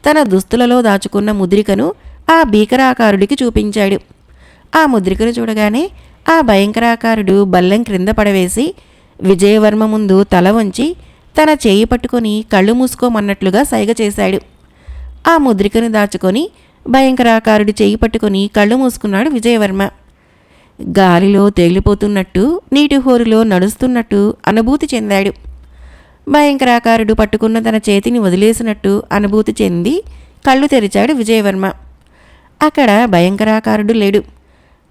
తన దుస్తులలో దాచుకున్న ముద్రికను ఆ భీకరాకారుడికి చూపించాడు. ఆ ముద్రికను చూడగానే ఆ భయంకరాకారుడు బల్లెం క్రింద పడవేసి విజయవర్మ ముందు తల వంచి తన చేయి పట్టుకొని కళ్ళు మూసుకోమన్నట్లుగా సైగ చేశాడు. ఆ ముద్రికను దాచుకొని భయంకరాకారుడి చేయి పట్టుకొని కళ్ళు మూసుకున్నాడు విజయవర్మ. గాలిలో తేలిపోతున్నట్టు, నీటి హోరులో నడుస్తున్నట్టు అనుభూతి చెందాడు. భయంకరాకారుడు పట్టుకున్న తన చేతిని వదిలేసినట్టు అనుభూతి చెంది కళ్ళు తెరిచాడు విజయవర్మ. అక్కడ భయంకరాకారుడు లేడు.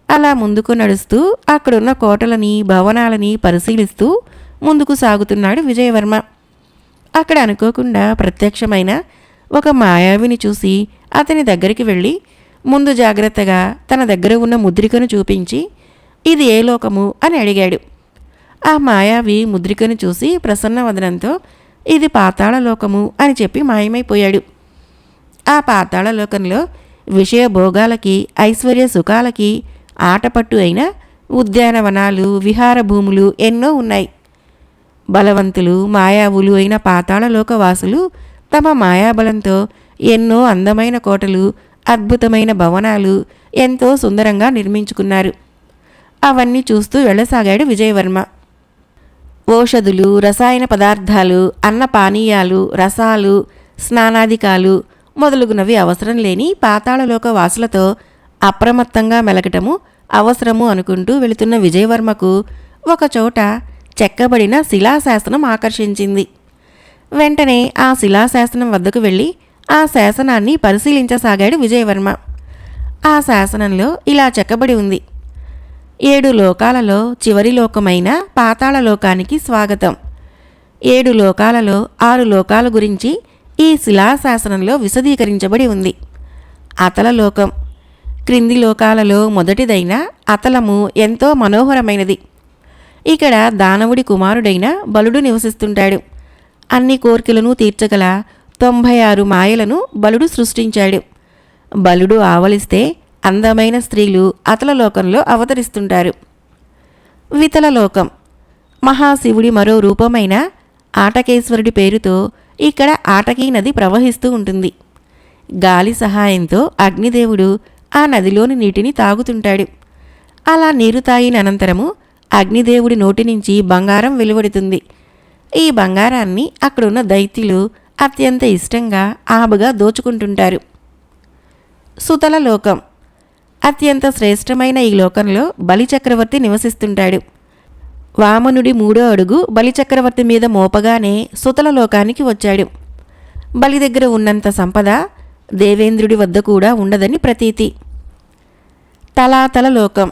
అలా ముందుకు నడుస్తూ అక్కడున్న కోటలని, భవనాలని పరిశీలిస్తూ ముందుకు సాగుతున్నాడు విజయవర్మ. అక్కడ అనుకోకుండా ప్రత్యక్షమైన ఒక మాయావిని చూసి అతని దగ్గరికి వెళ్ళి ముందు జాగ్రత్తగా తన దగ్గర ఉన్న ముద్రికను చూపించి ఇది ఏ లోకము అని అడిగాడు. ఆ మాయావి ముద్రికను చూసి ప్రసన్నవదనంతో ఇది పాతాళలోకము అని చెప్పి మాయమైపోయాడు. ఆ పాతాళలోకంలో విషయ భోగాలకి, ఐశ్వర్య సుఖాలకి ఆటపట్టు అయిన ఉద్యానవనాలు, విహార భూములు ఎన్నో ఉన్నాయి. బలవంతులు, మాయావులు అయిన పాతాళలోకవాసులు తమ మాయాబలంతో ఎన్నో అందమైన కోటలు, అద్భుతమైన భవనాలు ఎంతో సుందరంగా నిర్మించుకున్నారు. అవన్నీ చూస్తూ వెళ్ళసాగాడు విజయవర్మ. ఓషధులు, రసాయన పదార్థాలు, అన్న పానీయాలు, రసాలు, స్నానాదికాలు మొదలుగునవి అవసరం లేని పాతాళలోక వాసులతో అప్రమత్తంగా మెలగటము అవసరము అనుకుంటూ వెళుతున్న విజయవర్మకు ఒకచోట చెక్కబడిన శిలాశాసనం ఆకర్షించింది. వెంటనే ఆ శిలాశాసనం వద్దకు వెళ్ళి ఆ శాసనాన్ని పరిశీలించసాగాడు విజయవర్మ. ఆ శాసనంలో ఇలా చెక్కబడి ఉంది: 7 లోకాలలో చివరి లోకమైన పాతాళలోకానికి స్వాగతం. 7 లోకాలలో 6 లోకాల గురించి ఈ శిలాశాసనంలో విశదీకరించబడి ఉంది. అతలలోకం, క్రింది లోకాలలో మొదటిదైన అతలము ఎంతో మనోహరమైనది. ఇక్కడ దానవుడి కుమారుడైన బలుడు నివసిస్తుంటాడు. అన్ని కోర్కెలను తీర్చగల 96 మాయలను బలుడు సృష్టించాడు. బలుడు ఆవలిస్తే అందమైన స్త్రీలు అతలలోకంలో అవతరిస్తుంటారు. వితలలోకం, మహాశివుడి మరో రూపమైన ఆటకేశ్వరుడి పేరుతో ఇక్కడ ఆటకీ నది ప్రవహిస్తూ ఉంటుంది. గాలి సహాయంతో అగ్నిదేవుడు ఆ నదిలోని నీటిని తాగుతుంటాడు. అలా నీరు తాగిన అనంతరము అగ్నిదేవుడి నోటి నుంచి బంగారం వెలువడుతుంది. ఈ బంగారాన్ని అక్కడున్న దైత్యులు అత్యంత ఇష్టంగా ఆబగా దోచుకుంటుంటారు. సుతల లోకం, అత్యంత శ్రేష్టమైన ఈ లోకంలో బలిచక్రవర్తి నివసిస్తుంటాడు. వామనుడి 3వ అడుగు బలిచక్రవర్తి మీద మోపగానే సుతల లోకానికి వచ్చాడు. బలి దగ్గర ఉన్నంత సంపద దేవేంద్రుడి వద్ద కూడా ఉండదని ప్రతీతి. తలాతల లోకం,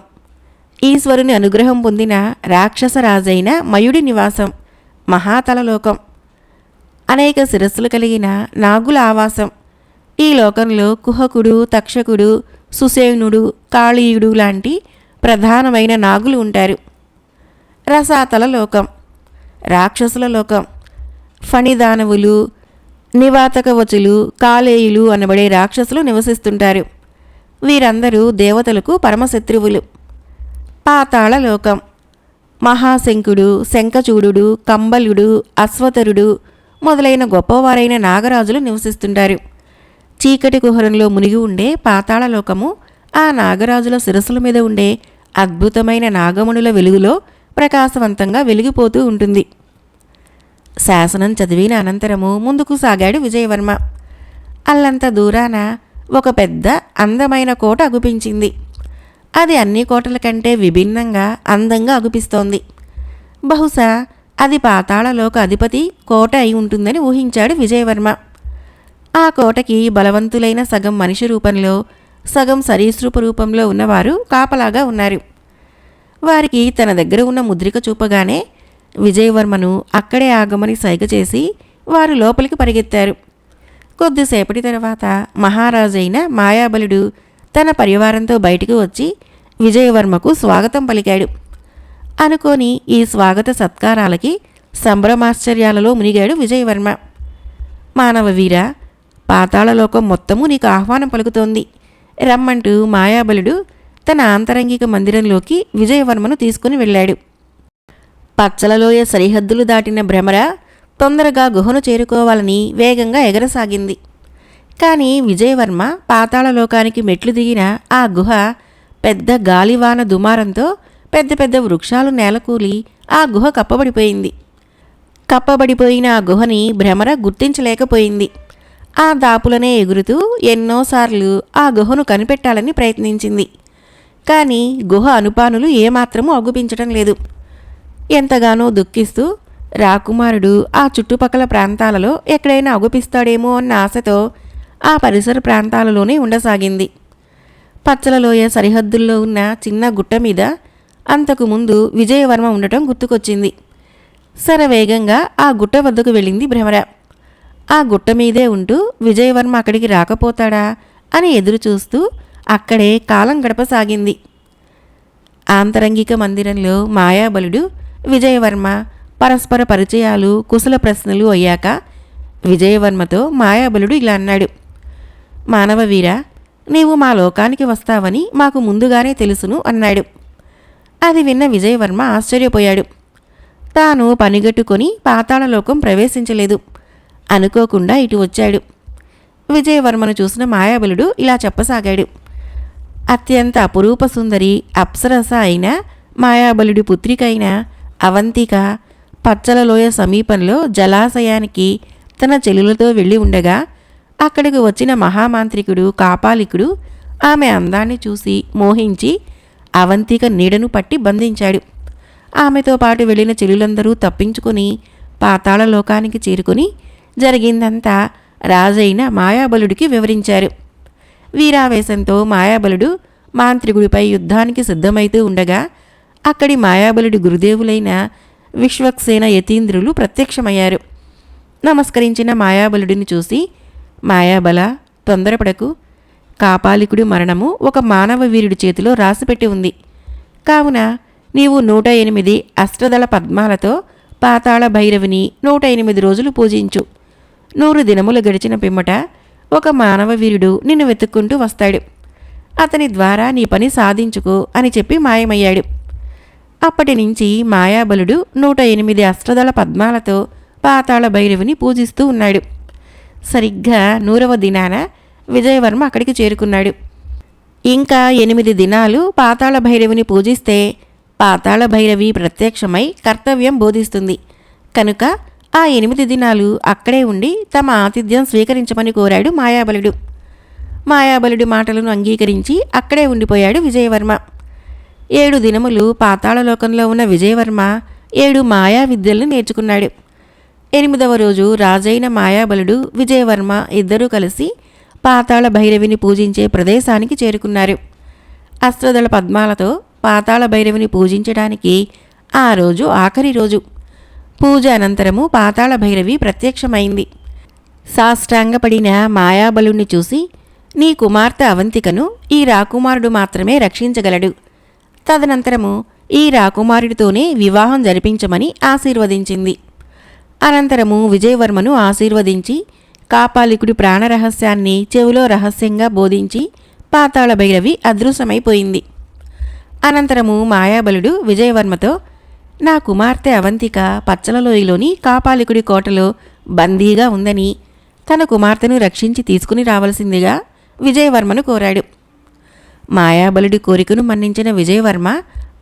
ఈశ్వరుని అనుగ్రహం పొందిన రాక్షసరాజైన మయుడి నివాసం. మహాతలలోకం, అనేక శిరస్సులు కలిగిన నాగుల ఆవాసం. ఈ లోకంలో కుహకుడు, తక్షకుడు, సుసేనుడు, కాళీయుడు లాంటి ప్రధానమైన నాగులు ఉంటారు. రసాతల లోకం, రాక్షసుల లోకం. ఫణిదానవులు, నివాతకవచులు, కాలేయులు అనబడే రాక్షసులు నివసిస్తుంటారు. వీరందరూ దేవతలకు పరమశత్రువులు. పాతాళ లోకం. మహాశంకుడు, శంఖచూడు, కంబలుడు, అశ్వతరుడు మొదలైన గొప్పవారైన నాగరాజులు నివసిస్తుంటారు. చీకటి కుహరంలో మునిగి ఉండే పాతాళలోకము ఆ నాగరాజుల శిరస్సుల మీద ఉండే అద్భుతమైన నాగమణుల వెలుగులో ప్రకాశవంతంగా వెలిగిపోతూ ఉంటుంది. శాసనం చదివిన అనంతరము ముందుకు సాగాడు విజయవర్మ. అల్లంత దూరాన ఒక పెద్ద అందమైన కోట అగుపించింది. అది అన్ని కోటల కంటే విభిన్నంగా అందంగా అగుపిస్తోంది. బహుశా అది పాతాళలోక అధిపతి కోట అయి ఉంటుందని ఊహించాడు విజయవర్మ. ఆ కోటకి బలవంతులైన సగం మనిషి రూపంలో, సగం సరీసృప రూపంలో ఉన్నవారు కాపలాగా ఉన్నారు. వారికి తన దగ్గర ఉన్న ముద్రిక చూపగానే విజయవర్మను అక్కడే ఆగమని సైగ చేసి వారు లోపలికి పరిగెత్తారు. కొద్దిసేపటి తర్వాత మహారాజైన మాయాబలుడు తన పరివారంతో బయటికి వచ్చి విజయవర్మకు స్వాగతం పలికాడు. అనుకోని ఈ స్వాగత సత్కారాలకి సంభ్రమాశ్చర్యాలలో మునిగాడు విజయవర్మ. మానవవీర, పాతాళలోకం మొత్తము నీకు ఆహ్వానం పలుకుతోంది, రమ్మంటూ మాయాబలుడు తన ఆంతరంగిక మందిరంలోకి విజయవర్మను తీసుకుని వెళ్ళాడు. పచ్చలలోయ సరిహద్దులు దాటిన భ్రమర తొందరగా గుహను చేరుకోవాలని వేగంగా ఎగరసాగింది. కానీ విజయవర్మ పాతాళలోకానికి మెట్లు దిగిన ఆ గుహ పెద్ద గాలివాన దుమారంతో పెద్ద పెద్ద వృక్షాలు నేలకూలి ఆ గుహ కప్పబడిపోయింది. కప్పబడిపోయిన ఆ గుహని భ్రమర గుర్తించలేకపోయింది. ఆ దాపులనే ఎగురుతూ ఎన్నోసార్లు ఆ గుహను కనిపెట్టాలని ప్రయత్నించింది. కానీ గుహ అనుపానులు ఏమాత్రమూ అగుపించటం లేదు. ఎంతగానో దుఃఖిస్తూ రాకుమారుడు ఆ చుట్టుపక్కల ప్రాంతాలలో ఎక్కడైనా అగుపిస్తాడేమో అన్న ఆశతో ఆ పరిసర ప్రాంతాలలోనే ఉండసాగింది. పచ్చలలోయ సరిహద్దుల్లో ఉన్న చిన్న గుట్ట మీద అంతకుముందు విజయవర్మ ఉండటం గుర్తుకొచ్చింది. శరవేగంగా ఆ గుట్ట వద్దకు వెళ్ళింది భ్రమర. ఆ గుట్ట మీదే ఉంటూ విజయవర్మ అక్కడికి రాకపోతాడా అని ఎదురు చూస్తూ అక్కడే కాలం గడపసాగింది. ఆంతరంగిక మందిరంలో మాయాబలుడు, విజయవర్మ పరస్పర పరిచయాలు, కుశల ప్రశ్నలు అయ్యాక విజయవర్మతో మాయాబలుడు ఇలా అన్నాడు. మానవవీర, నీవు మా లోకానికి వస్తావని మాకు ముందుగానే తెలుసును అన్నాడు. అది విన్న విజయవర్మ ఆశ్చర్యపోయాడు. తాను పనిగట్టుకొని పాతాళలోకం ప్రవేశించలేదు. అనుకోకుండా ఇటు వచ్చాడు. విజయవర్మను చూసిన మాయాబలుడు ఇలా చెప్పసాగాడు. అత్యంత అపురూప సుందరి అప్సరస అయిన మాయాబలుడి పుత్రిక అయిన అవంతిక పచ్చలలోయ సమీపంలో జలాశయానికి తన చెలులతో వెళ్ళి ఉండగా అక్కడికి వచ్చిన మహామాంత్రికుడు కాపాలికుడు ఆమె అందాన్ని చూసి మోహించి అవంతిక నీడను పట్టి బంధించాడు. ఆమెతో పాటు వెళ్ళిన చెలులందరూ తప్పించుకొని పాతాళలోకానికి చేరుకుని జరిగిందంతా రాజైన మాయాబలుడికి వివరించారు. వీరావేశంతో మాయాబలుడు మాంత్రికుడిపై యుద్ధానికి సిద్ధమైతూ ఉండగా అక్కడి మాయాబలుడి గురుదేవులైన విశ్వక్సేన యతీంద్రులు ప్రత్యక్షమయ్యారు. నమస్కరించిన మాయాబలుడిని చూసి, మాయాబల, తొందరపడకు. కాపాలికుడి మరణము ఒక మానవ వీరుడి చేతిలో రాసిపెట్టి ఉంది. కావున నీవు 108 అష్టదళ పద్మాలతో పాతాళ భైరవిని 108 రోజులు పూజించు. 100 దినములు గడిచిన పిమ్మట ఒక మానవ వీరుడు నిన్ను వెతుక్కుంటూ వస్తాడు. అతని ద్వారా నీ పని సాధించుకో అని చెప్పి మాయమయ్యాడు. అప్పటి నుంచి మాయాబలుడు 108 అష్టదళ పద్మాలతో పాతాళ భైరవిని పూజిస్తూ ఉన్నాడు. సరిగ్గా 100వ దినాన విజయవర్మ అక్కడికి చేరుకున్నాడు. ఇంకా 8 దినాలు పాతాళ భైరవిని పూజిస్తే పాతాళ భైరవి ప్రత్యక్షమై కర్తవ్యం బోధిస్తుంది. కనుక ఆ 8 దినాలు అక్కడే ఉండి తమ ఆతిథ్యం స్వీకరించమని కోరాడు మాయాబలుడు. మాయాబలుడి మాటలను అంగీకరించి అక్కడే ఉండిపోయాడు విజయవర్మ. 7 దినములు పాతాళలోకంలో ఉన్న విజయవర్మ 7 మాయా విద్యలను నేర్చుకున్నాడు. 8వ రోజు రాజైన మాయాబలుడు, విజయవర్మ ఇద్దరూ కలిసి పాతాళ భైరవిని పూజించే ప్రదేశానికి చేరుకున్నారు. అష్టదళ పద్మాలతో పాతాళ భైరవిని పూజించడానికి ఆ రోజు ఆఖరి రోజు. పూజ అనంతరము పాతాళ భైరవి ప్రత్యక్షమైంది. సాష్టాంగపడిన మాయాబలుణ్ణి చూసి, నీ కుమార్తె అవంతికను ఈ రాకుమారుడు మాత్రమే రక్షించగలడు. తదనంతరము ఈ రాకుమారుడితోనే వివాహం జరిపించమని ఆశీర్వదించింది. అనంతరము విజయవర్మను ఆశీర్వదించి కాపాలికుడి ప్రాణరహస్యాన్ని చెవిలో రహస్యంగా బోధించి పాతాళ భైరవి అదృశ్యమైపోయింది. అనంతరము మాయాబలుడు విజయవర్మతో, నా కుమార్తె అవంతిక పచ్చలలోయలోని కాపాలికుడి కోటలో బందీగా ఉందని, తన కుమార్తెను రక్షించి తీసుకుని రావలసిందిగా విజయవర్మను కోరాడు. మాయాబలుడి కోరికను మన్నించిన విజయవర్మ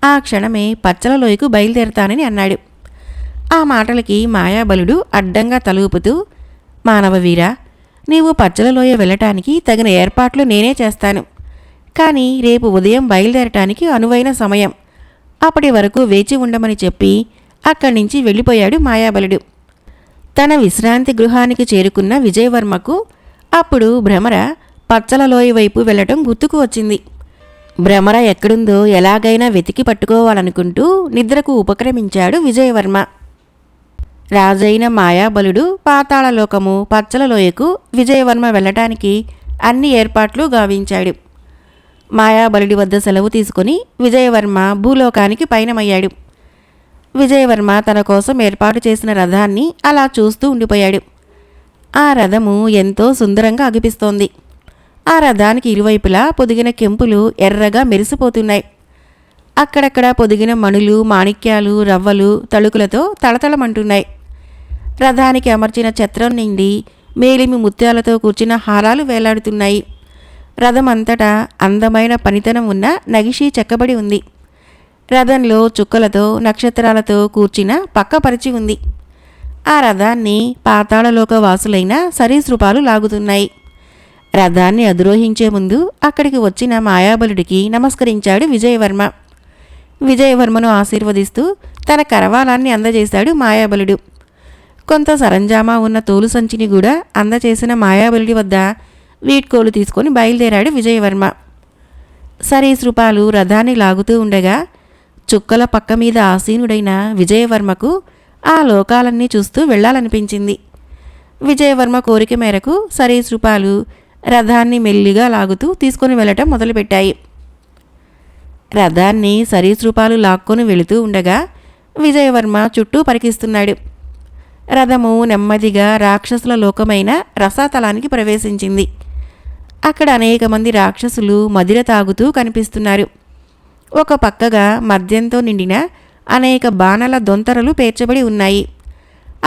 ఆ క్షణమే పచ్చలలోయకు బయలుదేరతానని అన్నాడు. ఆ మాటలకి మాయాబలుడు అడ్డంగా తలూపుతూ, మానవవీరా, నీవు పచ్చలలోయ వెళ్ళటానికి తగిన ఏర్పాట్లు నేనే చేస్తాను. కానీ రేపు ఉదయం బయలుదేరటానికి అనువైన సమయం, అప్పటి వరకు వేచి ఉండమని చెప్పి అక్కడి నుంచి వెళ్ళిపోయాడు మాయాబలుడు. తన విశ్రాంతి గృహానికి చేరుకున్న విజయవర్మకు అప్పుడు భ్రమర పచ్చలలోయ వైపు వెళ్ళటం గుర్తుకు వచ్చింది. భ్రమర ఎక్కడుందో ఎలాగైనా వెతికి పట్టుకోవాలనుకుంటూ నిద్రకు ఉపక్రమించాడు విజయవర్మ. రాజైన మాయాబలుడు పాతాళలోకము పచ్చలలోయకు విజయవర్మ వెళ్ళటానికి అన్ని ఏర్పాట్లు గావించాడు. మాయాబలుడి వద్ద సెలవు తీసుకుని విజయవర్మ భూలోకానికి పయనమయ్యాడు. విజయవర్మ తన కోసం ఏర్పాటు చేసిన రథాన్ని అలా చూస్తూ ఉండిపోయాడు. ఆ రథము ఎంతో సుందరంగా అగిపిస్తోంది. ఆ రథానికి ఇరువైపులా పొదిగిన కెంపులు ఎర్రగా మెరిసిపోతున్నాయి. అక్కడక్కడ పొదిగిన మణులు, మాణిక్యాలు, రవ్వలు, తళుకులతో తళతళమంటున్నాయి. రథానికి అమర్చిన ఛత్రం నిండి మేలిమి ముత్యాలతో కూర్చిన హారాలు వేలాడుతున్నాయి. రథం అంతటా అందమైన పనితనం ఉన్న నగిషి చెక్కబడి ఉంది. రథంలో చుక్కలతో నక్షత్రాలతో కూర్చిన పక్కపరిచి ఉంది. ఆ రథాన్ని పాతాళలోక వాసులైన సరీసృపాలు లాగుతున్నాయి. రథాన్ని అధిరోహించే ముందు అక్కడికి వచ్చిన మాయాబలుడికి నమస్కరించాడు విజయవర్మ. విజయవర్మను ఆశీర్వదిస్తూ తన కరవాలాన్ని అందజేశాడు మాయాబలుడు. కొంత సరంజామా ఉన్న తోలు సంచిని కూడా అందచేసిన మాయాబలుడి వద్ద వీడ్కోలు తీసుకొని బయలుదేరాడు విజయవర్మ. సరీసృపాలు రథాన్ని లాగుతూ ఉండగా చుక్కల పక్క మీద ఆసీనుడైన విజయవర్మకు ఆ లోకాలన్నీ చూస్తూ వెళ్లాలనిపించింది. విజయవర్మ కోరిక మేరకు సరీసృపాలు రథాన్ని మెల్లిగా లాగుతూ తీసుకొని వెళ్ళటం మొదలుపెట్టాయి. రథాన్ని సరీసృపాలు లాక్కొని వెళుతూ ఉండగా విజయవర్మ చుట్టూ పరికిస్తున్నాడు. రథము నెమ్మదిగా రాక్షసుల లోకమైన రసాతలానికి ప్రవేశించింది. అక్కడ అనేక మంది రాక్షసులు మదిర తాగుతూ కనిపిస్తున్నారు. ఒక పక్కగా మద్యంతో నిండిన అనేక బాణల దొంతరలు పేర్చబడి ఉన్నాయి.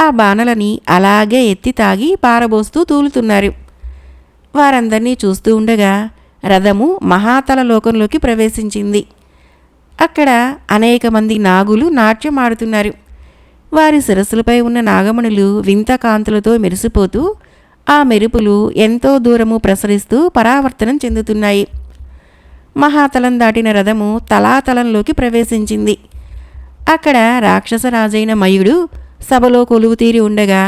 ఆ బాణలని అలాగే ఎత్తి తాగి పారబోస్తూ తూలుతున్నారు. వారందరినీ చూస్తూ ఉండగా రథము మహాతల లోకంలోకి ప్రవేశించింది. అక్కడ అనేక మంది నాగులు నాట్యం ఆడుతున్నారు. వారి శిరస్సులపై ఉన్న నాగమణులు వింత కాంతులతో మెరిసిపోతూ ఆ మెరుపులు ఎంతో దూరము ప్రసరిస్తూ పరావర్తనం చెందుతున్నాయి. మహాతలం దాటిన రథము తలాతలంలోకి ప్రవేశించింది. అక్కడ రాక్షసరాజైన మయుడు సభలో కొలువుతీరి ఉండగా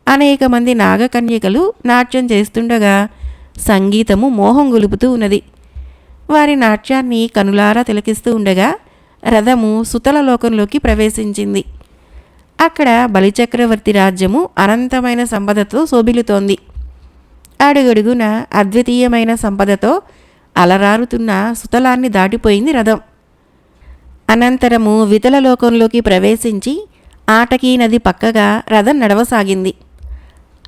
అనేక మంది నాగకన్యకలు నాట్యం చేస్తుండగా సంగీతము మోహం గొలుపుతూ ఉన్నది. వారి నాట్యాన్ని కనులారా తిలకిస్తూ ఉండగా రథము సుతల లోకంలోకి ప్రవేశించింది. అక్కడ బలిచక్రవర్తి రాజ్యము అనంతమైన సంపదతో శోభిల్లుతోంది. అడుగడుగున అద్వితీయమైన సంపదతో అలరారుతున్న సుతలాన్ని దాటిపోయింది రథం. అనంతరము వితలలోకంలోకి ప్రవేశించి ఆటకీ నది పక్కగా రథం నడవసాగింది.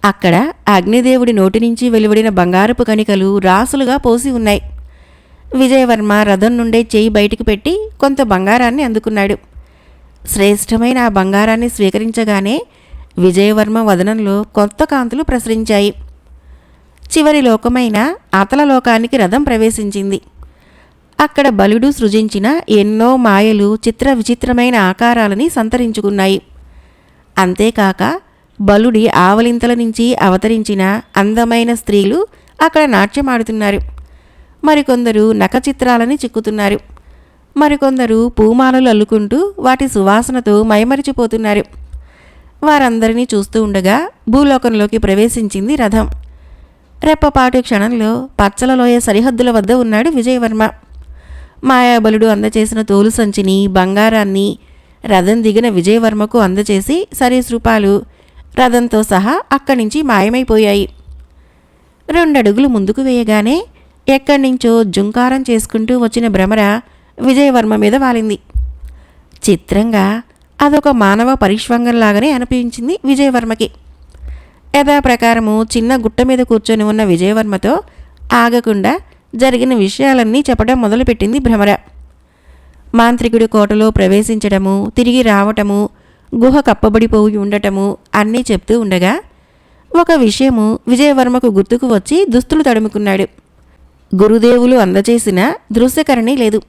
అక్కడ అగ్నిదేవుడి నోటి నుంచి వెలువడిన బంగారపు కణికలు రాసులుగా పోసి ఉన్నాయి. విజయవర్మ రథం నుండే చేయి బయటికి పెట్టి కొంత బంగారాన్ని అందుకున్నాడు. శ్రేష్టమైన ఆ బంగారాన్ని స్వీకరించగానే విజయవర్మ వదనంలో కొత్త కాంతులు ప్రసరించాయి. చివరి లోకమైన అతల లోకానికి రథం ప్రవేశించింది. అక్కడ బలుడు సృజించిన ఎన్నో మాయలు చిత్ర విచిత్రమైన ఆకారాలని సంతరించుకున్నాయి. అంతేకాక బలుడి ఆవలింతల నుంచి అవతరించిన అందమైన స్త్రీలు అక్కడ నాట్యమాడుతున్నారు. మరికొందరు నఖచిత్రాలని చిక్కుతున్నారు. మరికొందరు పూమాలలు అల్లుకుంటూ వాటి సువాసనతో మైమరిచిపోతున్నారు. వారందరినీ చూస్తూ ఉండగా భూలోకంలోకి ప్రవేశించింది రథం. రెప్పపాటు క్షణంలో పచ్చలలోయ సరిహద్దుల వద్ద ఉన్నాడు విజయవర్మ. మాయాబలుడు అందచేసిన తోలు సంచిని, బంగారాన్ని రథం దిగిన విజయవర్మకు అందచేసి సరీసృపాలు రథంతో సహా అక్కడి నుంచి మాయమైపోయాయి. 2 అడుగులు ముందుకు వేయగానే ఎక్కడి నుంచో జుంకారం చేసుకుంటూ వచ్చిన భ్రమర విజయవర్మ మీద వాలింది. చిత్రంగా అదొక మానవ పరిష్వంగంలాగానే అనిపించింది విజయవర్మకి. యథాప్రకారము చిన్న గుట్ట మీద కూర్చొని ఉన్న విజయవర్మతో ఆగకుండా జరిగిన విషయాలన్నీ చెప్పడం మొదలుపెట్టింది భ్రమర. మాంత్రికుడి కోటలో ప్రవేశించడము, తిరిగి రావటము, గుహ కప్పబడిపోయి ఉండటము అన్నీ చెప్తూ ఉండగా ఒక విషయము విజయవర్మకు గుర్తుకు వచ్చి దుస్తులు తడుముకున్నాడు. గురుదేవులు అందచేసిన దృశ్యకరణి లేదు.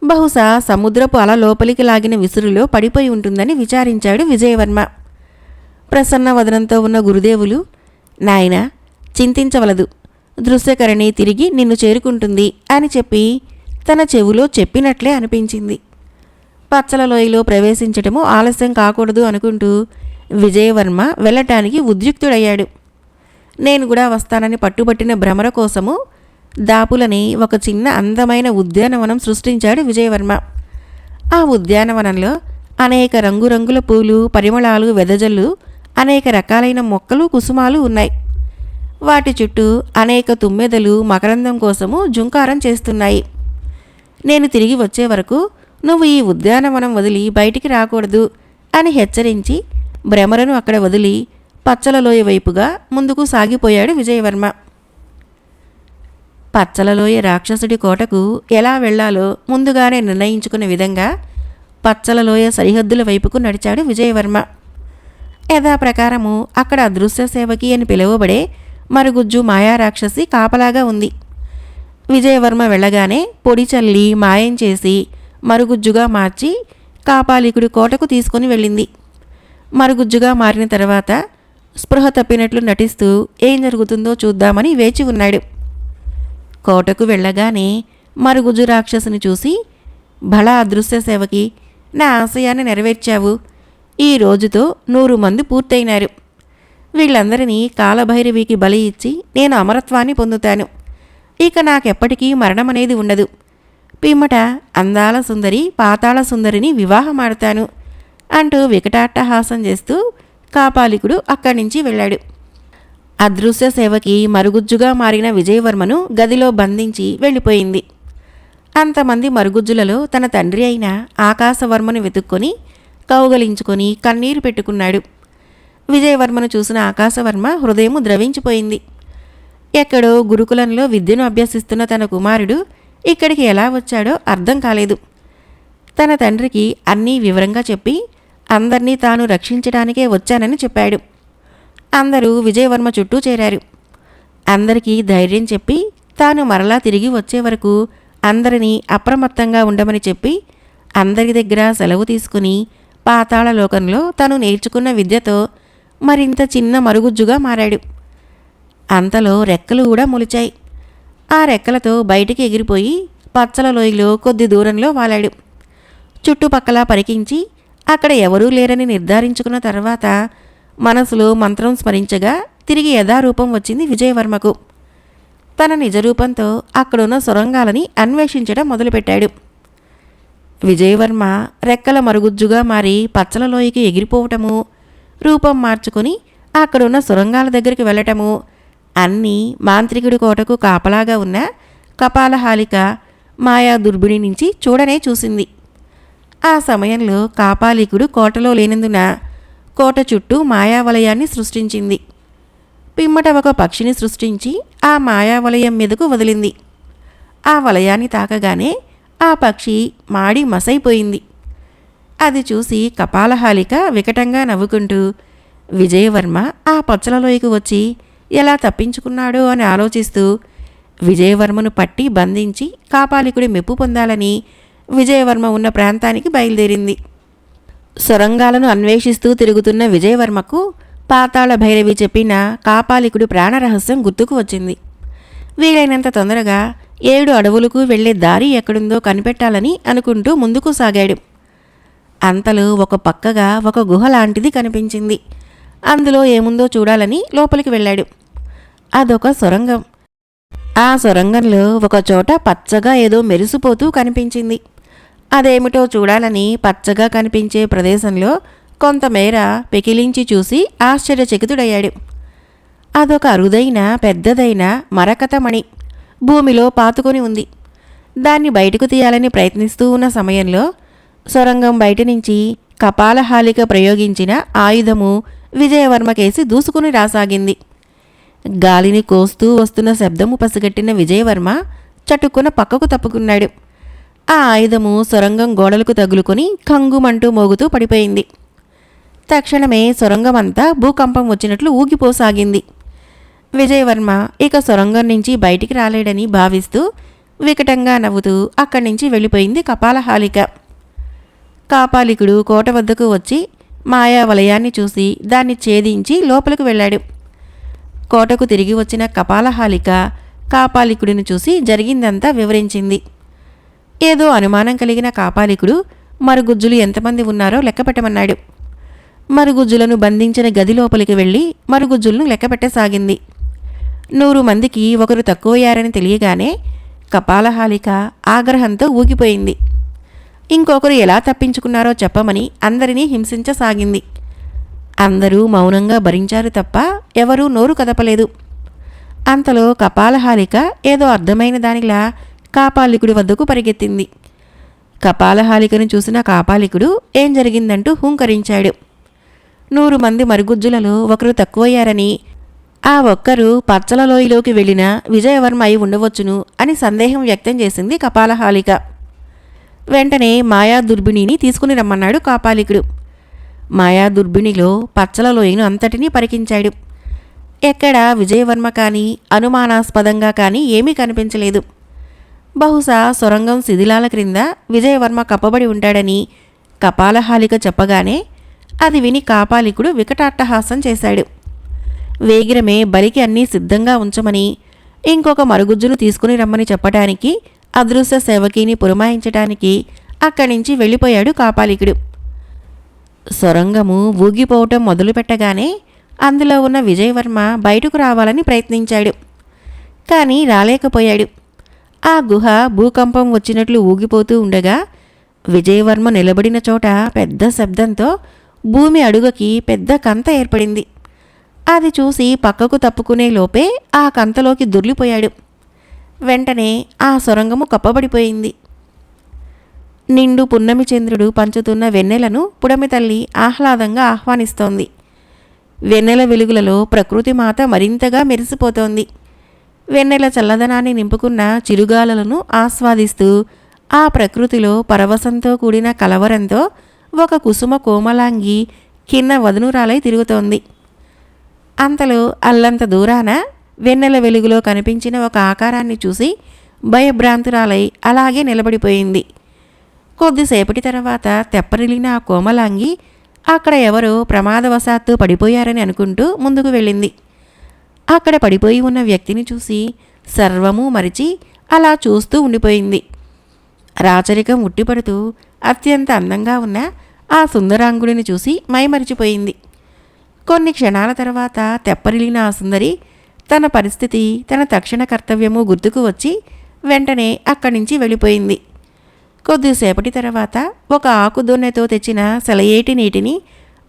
బహుశా సముద్రపు అల లోపలికి లాగిన విసురులో పడిపోయి ఉంటుందని విచారించాడు విజయవర్మ. ప్రసన్న వదనంతో ఉన్న గురుదేవులు, నాయనా, చింతించవలదు, దృశ్యకరణి తిరిగి నిన్ను చేరుకుంటుంది అని చెప్పి తన చెవులో చెప్పినట్లే అనిపించింది. పచ్చల లోయలో ప్రవేశించటము ఆలస్యం కాకూడదు అనుకుంటూ విజయవర్మ వెళ్ళటానికి ఉద్యుక్తుడయ్యాడు. నేను కూడా వస్తానని పట్టుబట్టిన భ్రమర కోసము దాపులని ఒక చిన్న అందమైన ఉద్యానవనం సృష్టించాడు విజయవర్మ. ఆ ఉద్యానవనంలో అనేక రంగురంగుల పూలు, పరిమళాలు, వెదజల్లు, అనేక రకాలైన మొక్కలు, కుసుమాలు ఉన్నాయి. వాటి చుట్టూ అనేక తుమ్మెదలు మకరందం కోసము జుంకారం చేస్తున్నాయి. నేను తిరిగి వచ్చే వరకు నువ్వు ఈ ఉద్యానవనం వదిలి బయటికి రాకూడదు అని హెచ్చరించి భ్రమరను అక్కడ వదిలి పచ్చలలోయ వైపుగా ముందుకు సాగిపోయాడు విజయవర్మ. పచ్చలలోయ రాక్షసుడి కోటకు ఎలా వెళ్లాలో ముందుగానే నిర్ణయించుకున్న విధంగా పచ్చలలోయ సరిహద్దుల వైపుకు నడిచాడు విజయవర్మ. యథాప్రకారము అక్కడ అదృశ్య సేవకి అని పిలువబడే మరుగుజ్జు మాయారాక్షసి కాపలాగా ఉంది. విజయవర్మ వెళ్ళగానే పొడి చల్లి మాయం చేసి మరుగుజ్జుగా మార్చి కాపాలికుడి కోటకు తీసుకొని వెళ్ళింది. మరుగుజ్జుగా మారిన తర్వాత స్పృహ తప్పినట్లు నటిస్తూ ఏం జరుగుతుందో చూద్దామని వేచి ఉన్నాడు. కోటకు వెళ్ళగానే మరుగుజ్జు రాక్షసుని చూసి, భళా అదృశ్య సేవకి, నా ఆశయాన్ని నెరవేర్చావు. ఈ రోజుతో 100 మంది పూర్తయినారు. వీళ్ళందరినీ కాలభైరవికి బలి ఇచ్చి నేను అమరత్వాన్ని పొందుతాను. ఇక నాకెప్పటికీ మరణమనేది ఉండదు. పిమ్మట అందాల సుందరి పాతాళ సుందరిని వివాహమాడతాను అంటూ వికటాట్టహాసం చేస్తూ కాపాలికుడు అక్కడి నుంచి వెళ్ళాడు. అదృశ్య సేవకి మరుగుజ్జుగా మారిన విజయవర్మను గదిలో బంధించి వెళ్ళిపోయింది. అంతమంది మరుగుజ్జులలో తన తండ్రి అయిన ఆకాశవర్మను వెతుక్కొని కౌగలించుకొని కన్నీరు పెట్టుకున్నాడు. విజయవర్మను చూసిన ఆకాశవర్మ హృదయము ద్రవించిపోయింది. ఎక్కడో గురుకులంలో విద్యను అభ్యసిస్తున్న తన కుమారుడు ఇక్కడికి ఎలా వచ్చాడో అర్థం కాలేదు. తన తండ్రికి అన్నీ వివరంగా చెప్పి అందర్నీ తాను రక్షించడానికే వచ్చానని చెప్పాడు. అందరూ విజయవర్మ చుట్టూ చేరారు. అందరికీ ధైర్యం చెప్పి తాను మరలా తిరిగి వచ్చే వరకు అందరినీ అప్రమత్తంగా ఉండమని చెప్పి అందరి దగ్గర సెలవు తీసుకుని పాతాళ లోకంలో తను నేర్చుకున్న విద్యతో మరింత చిన్న మరుగుజ్జుగా మారాడు. అంతలో రెక్కలు కూడా మొలిచాయి. ఆ రెక్కలతో బయటికి ఎగిరిపోయి పచ్చల లోయలో కొద్ది దూరంలో వాలాడు. చుట్టుపక్కల పరికించి అక్కడ ఎవరూ లేరని నిర్ధారించుకున్న తర్వాత మనసులో మంత్రం స్మరించగా తిరిగి యథారూపం వచ్చింది విజయవర్మకు. తన నిజరూపంతో అక్కడున్న సొరంగాలని అన్వేషించడం మొదలుపెట్టాడు. విజయవర్మ రెక్కల మరుగుజ్జుగా మారి పచ్చల లోయకి ఎగిరిపోవటము, రూపం మార్చుకొని అక్కడున్న సొరంగాల దగ్గరికి వెళ్ళటము అన్నీ మాంత్రికుడి కోటకు కాపలాగా ఉన్న కపాలహాలిక మాయా దుర్బిణి నుంచి చూడనే చూసింది. ఆ సమయంలో కాపాలికుడు కోటలో లేనందున కోట చుట్టూ మాయావలయాన్ని సృష్టించింది. పిమ్మట ఒక పక్షిని సృష్టించి ఆ మాయావలయం మీదకు వదిలింది. ఆ వలయాన్ని తాకగానే ఆ పక్షి మాడి మసైపోయింది. అది చూసి కపాలహాలిక వికటంగా నవ్వుకుంటూ విజయవర్మ ఆ పచ్చలలోయకు వచ్చి ఎలా తప్పించుకున్నాడో అని ఆలోచిస్తూ విజయవర్మను పట్టి బంధించి కాపాలికుడి మెప్పు పొందాలని విజయవర్మ ఉన్న ప్రాంతానికి బయలుదేరింది. సొరంగాలను అన్వేషిస్తూ తిరుగుతున్న విజయవర్మకు పాతాళ భైరవి చెప్పిన కాపాలికుడి ప్రాణరహస్యం గుర్తుకు వచ్చింది. వీలైనంత తొందరగా 7 అడవులకు వెళ్లే దారి ఎక్కడుందో కనిపెట్టాలని అనుకుంటూ ముందుకు సాగాడు. అంతలో ఒక పక్కగా ఒక గుహ లాంటిది కనిపించింది. అందులో ఏముందో చూడాలని లోపలికి వెళ్ళాడు. అదొక సొరంగం. ఆ సొరంగంలో ఒకచోట పచ్చగా ఏదో మెరిసిపోతూ కనిపించింది. అదేమిటో చూడాలని పచ్చగా కనిపించే ప్రదేశంలో కొంతమేర పెకిలించి చూసి ఆశ్చర్యచకితుడయ్యాడు. అదొక అరుదైన పెద్దదైన మరకతమణి భూమిలో పాతుకొని ఉంది. దాన్ని బయటకు తీయాలని ప్రయత్నిస్తూ ఉన్న సమయంలో సొరంగం బయట నుంచి కపాలహాలిక ప్రయోగించిన ఆయుధము విజయవర్మకేసి దూసుకుని రాసాగింది. గాలిని కోస్తూ వస్తున్న శబ్దము పసిగట్టిన విజయవర్మ చటుక్కున పక్కకు తప్పుకున్నాడు. ఆ ఆయుధము సొరంగం గోడలకు తగులుకొని కంగుమంటూ మోగుతూ పడిపోయింది. తక్షణమే సొరంగమంతా భూకంపం వచ్చినట్లు ఊగిపోసాగింది. విజయవర్మ ఇక సొరంగం నుంచి బయటికి రాలేడని భావిస్తూ వికటంగా నవ్వుతూ అక్కడి నుంచి వెళ్ళిపోయింది కపాలహాలిక. కాపాలికుడు కోట వద్దకు వచ్చి మాయా వలయాన్ని చూసి దాన్ని ఛేదించి లోపలికి వెళ్ళాడు. కోటకు తిరిగి వచ్చిన కపాలహాలిక కాపాలికుడిని చూసి జరిగిందంతా వివరించింది. ఏదో అనుమానం కలిగిన కాపాలికుడు మరుగుజ్జులు ఎంతమంది ఉన్నారో లెక్కపెట్టమన్నాడు. మరుగుజ్జులను బంధించిన గది లోపలికి వెళ్ళి మరుగుజ్జులను లెక్కపెట్టసాగింది. 100 మందికి ఒకరు తక్కువయ్యారని తెలియగానే కపాలహాలిక ఆగ్రహంతో ఊగిపోయింది. ఇంకొకరు ఎలా తప్పించుకున్నారో చెప్పమని అందరినీ హింసించసాగింది. అందరూ మౌనంగా భరించారు తప్ప ఎవరూ నోరు కదపలేదు. అంతలో కపాలహాలిక ఏదో అర్థమైన దానిలా కాపాలికుడి వద్దకు పరిగెత్తింది. కపాలహాలికను చూసిన కాపాలికుడు ఏం జరిగిందంటూ హూంకరించాడు. 100 మంది మరుగుజ్జులలో ఒకరు తక్కువయ్యారని, ఆ ఒక్కరు పచ్చలలోయలోకి వెళ్ళిన విజయవర్మ అయి ఉండవచ్చును అని సందేహం వ్యక్తం చేసింది కపాలహాలిక. వెంటనే మాయా దుర్బిణిని తీసుకుని రమ్మన్నాడు కాపాలికుడు. మాయా దుర్బిణిలో పచ్చలలోయను అంతటినీ పరికించాడు. ఎక్కడా విజయవర్మ కానీ అనుమానాస్పదంగా కానీ ఏమీ కనిపించలేదు. బహుశా సొరంగం శిథిలాల క్రింద విజయవర్మ కప్పబడి ఉంటాడని కపాలహాలిక చెప్పగానే అది విని కాపాలికుడు వికటాట్టహాసం చేశాడు. వేగిరమే బలికి అన్నీ సిద్ధంగా ఉంచమని, ఇంకొక మరుగుజ్జును తీసుకుని రమ్మని చెప్పటానికి అదృశ్య సేవకిని పురమాయించటానికి అక్కడి నుంచి వెళ్ళిపోయాడు కాపాలికుడు. సొరంగము ఊగిపోవటం మొదలుపెట్టగానే అందులో ఉన్న విజయవర్మ బయటకు రావాలని ప్రయత్నించాడు. కానీ రాలేకపోయాడు. ఆ గుహ భూకంపం వచ్చినట్లు ఊగిపోతూ ఉండగా విజయవర్మ నిలబడిన చోట పెద్ద శబ్దంతో భూమి అడుగుకి పెద్ద కంత ఏర్పడింది. అది చూసి పక్కకు తప్పుకునే లోపే ఆ కంతలోకి దొర్లిపోయాడు. వెంటనే ఆ సొరంగము కప్పబడిపోయింది. నిండు పున్నమి చంద్రుడు పంచుతున్న వెన్నెలను పుడమి తల్లి ఆహ్లాదంగా ఆహ్వానిస్తోంది. వెన్నెల వెలుగులలో ప్రకృతి మాత మరింతగా మెరిసిపోతోంది. వెన్నెల చల్లదనాన్ని నింపుకున్న చిరుగాలులను ఆస్వాదిస్తూ ఆ ప్రకృతిలో పరవశంతో కూడిన కలవరంతో ఒక కుసుమ కోమలాంగి కింద వదనురాలై తిరుగుతోంది. అంతలో అల్లంత దూరాన వెన్నెల వెలుగులో కనిపించిన ఒక ఆకారాన్ని చూసి భయభ్రాంతురాలై అలాగే నిలబడిపోయింది. కొద్దిసేపటి తర్వాత తెప్పరిల్లిన ఆ కోమలాంగి అక్కడ ఎవరో ప్రమాదవశాత్తు పడిపోయారని అనుకుంటూ ముందుకు వెళ్ళింది. అక్కడ పడిపోయి ఉన్న వ్యక్తిని చూసి సర్వము మరిచి అలా చూస్తూ ఉండిపోయింది. రాచరికం ఉట్టిపడుతూ అత్యంత అందంగా ఉన్న ఆ సుందరాంగుడిని చూసి మైమరిచిపోయింది. కొన్ని క్షణాల తర్వాత తెప్పరిల్లిన ఆ సుందరి తన పరిస్థితి, తన తక్షణ కర్తవ్యము గుర్తుకు వచ్చి వెంటనే అక్కడి నుంచి వెళ్ళిపోయింది. కొద్దిసేపటి తర్వాత ఒక ఆకుదొన్నెతో తెచ్చిన సెలయేటి నీటిని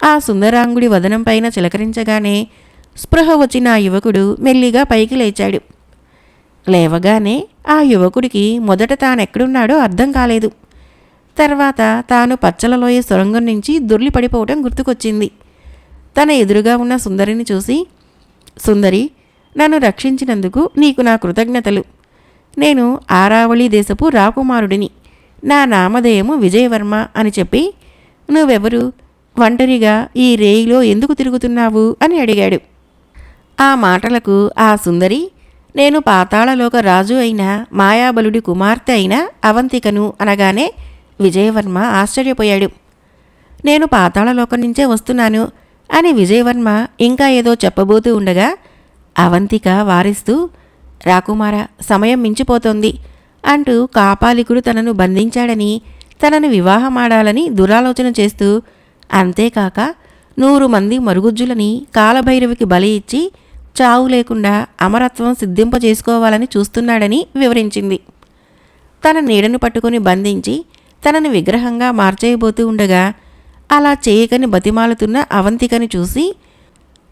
ఆ సుందరాంగుడి వదనం పైన చిలకరించగానే స్పృహ వచ్చిన ఆ యువకుడు మెల్లిగా పైకి లేచాడు. లేవగానే ఆ యువకుడికి మొదట తానెక్కడున్నాడో అర్థం కాలేదు. తర్వాత తాను పచ్చలలోయ సొరంగం నుంచి దొర్లి పడిపోవడం గుర్తుకొచ్చింది. తన ఎదురుగా ఉన్న సుందరిని చూసి, సుందరి, నన్ను రక్షించినందుకు నీకు నా కృతజ్ఞతలు. నేను ఆరావళి దేశపు రాకుమారుడిని. నా నామధేయము విజయవర్మ అని చెప్పి, నువ్వెవరు, ఒంటరిగా ఈ రేయిలో ఎందుకు తిరుగుతున్నావు అని అడిగాడు. ఆ మాటలకు ఆ సుందరి, నేను పాతాళలోక రాజు అయిన మాయాబలుడి కుమార్తె అయిన అవంతికను అనగానే విజయవర్మ ఆశ్చర్యపోయాడు. నేను పాతాళలోకం నుంచే వస్తున్నాను అని విజయవర్మ ఇంకా ఏదో చెప్పబోతూ ఉండగా అవంతిక వారిస్తూ, రాకుమార, సమయం మించిపోతోంది అంటూ కాపాలికుడు తనను బంధించాడని, తనను వివాహమాడాలని దురాలోచన చేస్తూ, అంతేకాక 100 మంది మరుగుజ్జులని కాలభైరవికి బలి ఇచ్చి చావు లేకుండా అమరత్వం సిద్ధింపజేసుకోవాలని చూస్తున్నాడని వివరించింది. తన నీడను పట్టుకుని బంధించి తనని విగ్రహంగా మార్చేయబోతూ ఉండగా అలా చేయకని బతిమాలుతున్న అవంతికని చూసి,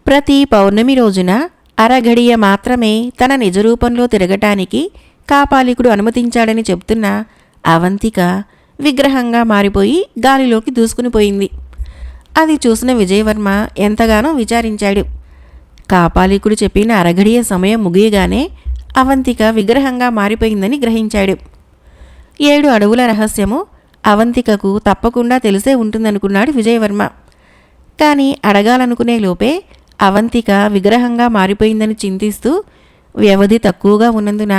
ప్రతి పౌర్ణమి రోజున అరఘడియ మాత్రమే తన నిజరూపంలో తిరగటానికి కాపాలికుడు అనుమతించాడని చెప్తున్న అవంతిక విగ్రహంగా మారిపోయి గాలిలోకి దూసుకుని పోయింది. అది చూసిన విజయవర్మ ఎంతగానో విచారించాడు. కాపాలికుడు చెప్పిన అరగడియ సమయం ముగియగానే అవంతిక విగ్రహంగా మారిపోయిందని గ్రహించాడు. 7 అడవుల రహస్యము అవంతికకు తప్పకుండా తెలిసే ఉంటుందనుకున్నాడు విజయవర్మ. కానీ అడగాలనుకునే లోపే అవంతిక విగ్రహంగా మారిపోయిందని చింతిస్తూ వ్యవధి తక్కువగా ఉన్నందున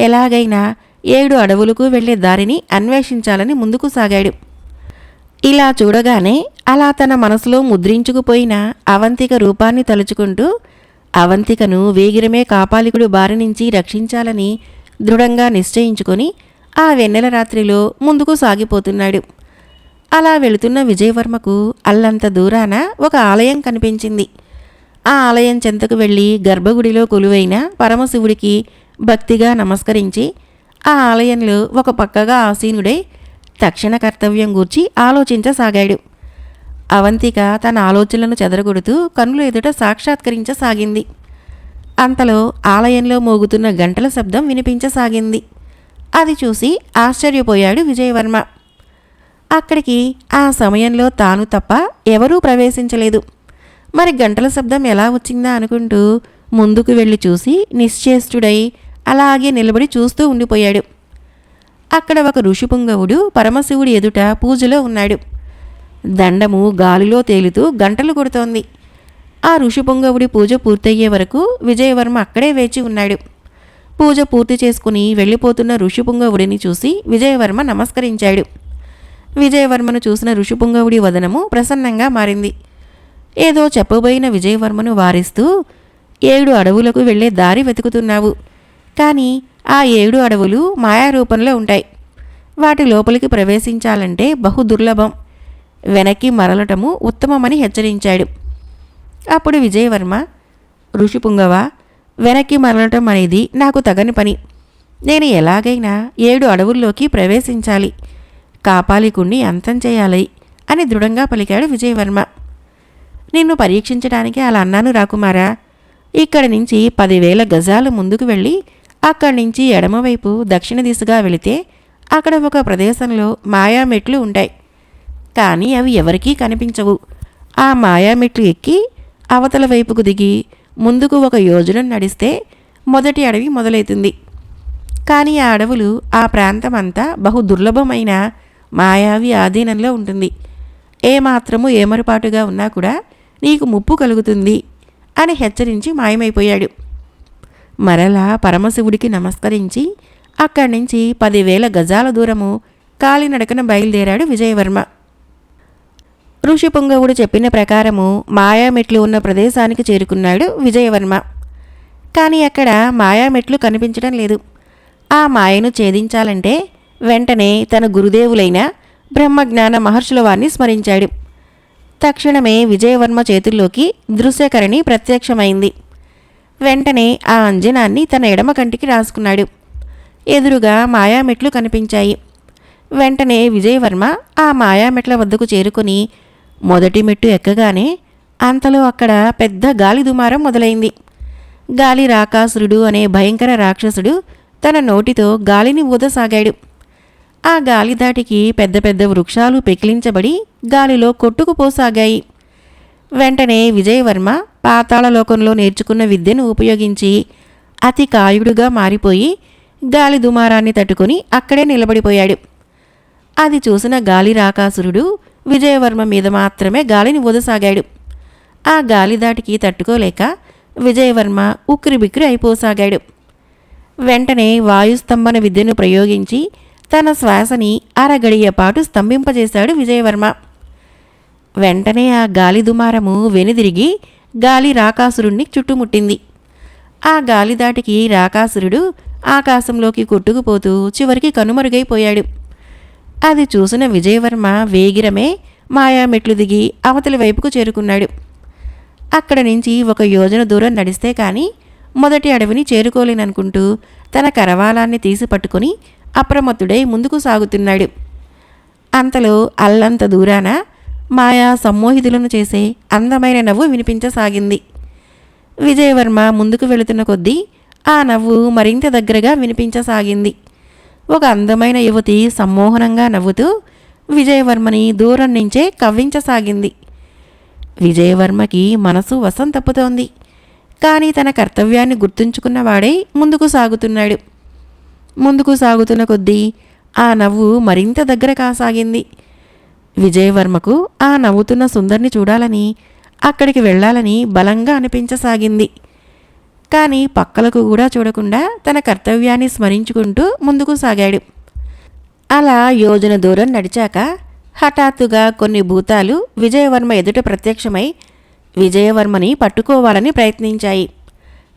ఎలాగైనా 7 అడవులకు వెళ్లే దారిని అన్వేషించాలని ముందుకు సాగాడు. ఇలా చూడగానే అలా తన మనసులో ముద్రించుకుపోయిన అవంతిక రూపాన్ని తలుచుకుంటూ అవంతికను వేగిరమే కాపాలికుడు బారి నుంచి రక్షించాలని దృఢంగా నిశ్చయించుకొని ఆ వెన్నెల రాత్రిలో ముందుకు సాగిపోతున్నాడు. అలా వెళుతున్న విజయవర్మకు అల్లంత దూరాన ఒక ఆలయం కనిపించింది. ఆ ఆలయం చెంతకు వెళ్ళి గర్భగుడిలో కొలువైన పరమశివుడికి భక్తిగా నమస్కరించి ఆ ఆలయంలో ఒక పక్కగా ఆసీనుడై తక్షణ కర్తవ్యం గూర్చి ఆలోచించసాగాడు. అవంతిక తన ఆలోచనలను చెదరగొడుతూ కన్నుల ఎదుట సాక్షాత్కరించసాగింది. అంతలో ఆలయంలో మోగుతున్న గంటల శబ్దం వినిపించసాగింది. అది చూసి ఆశ్చర్యపోయాడు విజయవర్మ. అక్కడికి ఆ సమయంలో తాను తప్ప ఎవరూ ప్రవేశించలేదు. మరి గంటల శబ్దం ఎలా వచ్చిందా అనుకుంటూ ముందుకు వెళ్ళి చూసి నిశ్చేష్టుడై అలాగే నిలబడి చూస్తూ ఉండిపోయాడు. అక్కడ ఒక ఋషిపుంగవుడు పరమశివుడి ఎదుట పూజలో ఉన్నాడు. దండము గాలిలో తేలుతూ గంటలు కొడుతోంది. ఆ ఋషిపుంగవుడి పూజ పూర్తయ్యే వరకు విజయవర్మ అక్కడే వేచి ఉన్నాడు. పూజ పూర్తి చేసుకుని వెళ్ళిపోతున్న ఋషిపుంగవుడిని చూసి విజయవర్మ నమస్కరించాడు. విజయవర్మను చూసిన ఋషిపుంగవుడి వదనము ప్రసన్నంగా మారింది. ఏదో చెప్పబోయిన విజయవర్మను వారిస్తూ 7 అడవులకు వెళ్లే దారి వెతుకుతున్నావు. కానీ ఆ 7 అడవులు మాయారూపంలో ఉంటాయి. వాటి లోపలికి ప్రవేశించాలంటే బహు దుర్లభం. వెనక్కి మరలటము ఉత్తమమని హెచ్చరించాడు. అప్పుడు విజయవర్మ, ఋషిపుంగవ, వెనక్కి మరలటం అనేది నాకు తగని పని. నేను ఎలాగైనా 7 అడవుల్లోకి ప్రవేశించాలి. కాపాలికుణ్ణి అంతం చేయాలి అని దృఢంగా పలికాడు విజయవర్మ. నిన్ను పరీక్షించడానికి అలా అన్నాను రాకుమారా. ఇక్కడి నుంచి 10,000 గజాలు ముందుకు వెళ్ళి అక్కడి నుంచి ఎడమవైపు దక్షిణ దిశగా వెళితే అక్కడ ఒక ప్రదేశంలో మాయామెట్లు ఉంటాయి. కానీ అవి ఎవరికీ కనిపించవు. ఆ మాయామెట్లు ఎక్కి అవతల వైపుకు దిగి ముందుకు 1 యోజనం నడిస్తే మొదటి అడవి మొదలవుతుంది. కానీ ఆ అడవులు ఆ ప్రాంతమంతా బహు దుర్లభమైన మాయావి ఆధీనంలో ఉంటుంది. ఏమాత్రము ఏమరుపాటుగా ఉన్నా కూడా నీకు ముప్పు కలుగుతుంది అని హెచ్చరించి మాయమైపోయాడు. మరలా పరమశివుడికి నమస్కరించి అక్కడి నుంచి 10,000 గజాల దూరము కాలినడకన బయలుదేరాడు విజయవర్మ. ఋషిపుంగవుడు చెప్పిన ప్రకారము మాయామెట్లు ఉన్న ప్రదేశానికి చేరుకున్నాడు విజయవర్మ. కానీ అక్కడ మాయామెట్లు కనిపించడం లేదు. ఆ మాయను ఛేదించాలంటే వెంటనే తన గురుదేవులైన బ్రహ్మజ్ఞాన మహర్షుల వారిని స్మరించాడు. తక్షణమే విజయవర్మ చేతుల్లోకి దృశ్యకరణి ప్రత్యక్షమైంది. వెంటనే ఆ అంజనాన్ని తన ఎడమ కంటికి రాసుకున్నాడు. ఎదురుగా మాయామెట్లు కనిపించాయి. వెంటనే విజయవర్మ ఆ మాయామెట్ల వద్దకు చేరుకుని మొదటి మెట్టు ఎక్కగానే అంతలో అక్కడ పెద్ద గాలి దుమారం మొదలైంది. గాలి రాకాసురుడు అనే భయంకర రాక్షసుడు తన నోటితో గాలిని ఊదసాగాడు. ఆ గాలి దాటికి పెద్ద పెద్ద వృక్షాలు పెకిలించబడి గాలిలో కొట్టుకుపోసాగాయి. వెంటనే విజయవర్మ పాతాళలోకంలో నేర్చుకున్న విద్యను ఉపయోగించి అతి కాయుడుగా మారిపోయి గాలి దుమారాన్ని తట్టుకుని అక్కడే నిలబడిపోయాడు. అది చూసిన గాలి రాకాసురుడు విజయవర్మ మీద మాత్రమే గాలిని ఊదసాగాడు. ఆ గాలి దాటికి తట్టుకోలేక విజయవర్మ ఉక్కిరిబిక్కిరి అయిపోసాగాడు. వెంటనే వాయుస్తంభన విద్యను ప్రయోగించి తన శ్వాసని అరగడియ పాటు స్తంభింపజేశాడు విజయవర్మ. వెంటనే ఆ గాలి దుమారము వెనుదిరిగి గాలి రాకాసురుణ్ణి చుట్టుముట్టింది. ఆ గాలి దాటికి రాకాసురుడు ఆకాశంలోకి కొట్టుకుపోతూ చివరికి కనుమరుగైపోయాడు. అది చూసిన విజయవర్మ వేగిరమే మాయామెట్లు దిగి అవతలి వైపుకు చేరుకున్నాడు. అక్కడ నుంచి 1 యోజన దూరం నడిస్తే కానీ మొదటి అడవిని చేరుకోలేననుకుంటూ తన కరవాలాన్ని తీసి పట్టుకుని అప్రమత్తుడై ముందుకు సాగుతున్నాడు. అంతలో అల్లంత దూరాన మాయా సమ్మోహితులను చేసే అందమైన నవ్వు వినిపించసాగింది. విజయవర్మ ముందుకు వెళుతున్న కొద్దీ ఆ నవ్వు మరింత దగ్గరగా వినిపించసాగింది. ఒక అందమైన యువతి సమ్మోహనంగా నవ్వుతూ విజయవర్మని దూరం నుంచే కవ్వించసాగింది. విజయవర్మకి మనసు వశం తప్పుతోంది. కానీ తన కర్తవ్యాన్ని గుర్తుంచుకున్నవాడై ముందుకు సాగుతున్నాడు. ముందుకు సాగుతున్న కొద్దీ ఆ నవ్వు మరింత దగ్గర కాసాగింది. విజయవర్మకు ఆ నవ్వుతున్న సుందర్ని చూడాలని, అక్కడికి వెళ్ళాలని బలంగా అనిపించసాగింది. కానీ పక్కలకు కూడా చూడకుండా తన కర్తవ్యాన్ని స్మరించుకుంటూ ముందుకు సాగాడు. అలా యోజన దూరం నడిచాక హఠాత్తుగా కొన్ని భూతాలు విజయవర్మ ఎదుట ప్రత్యక్షమై విజయవర్మని పట్టుకోవాలని ప్రయత్నించాయి.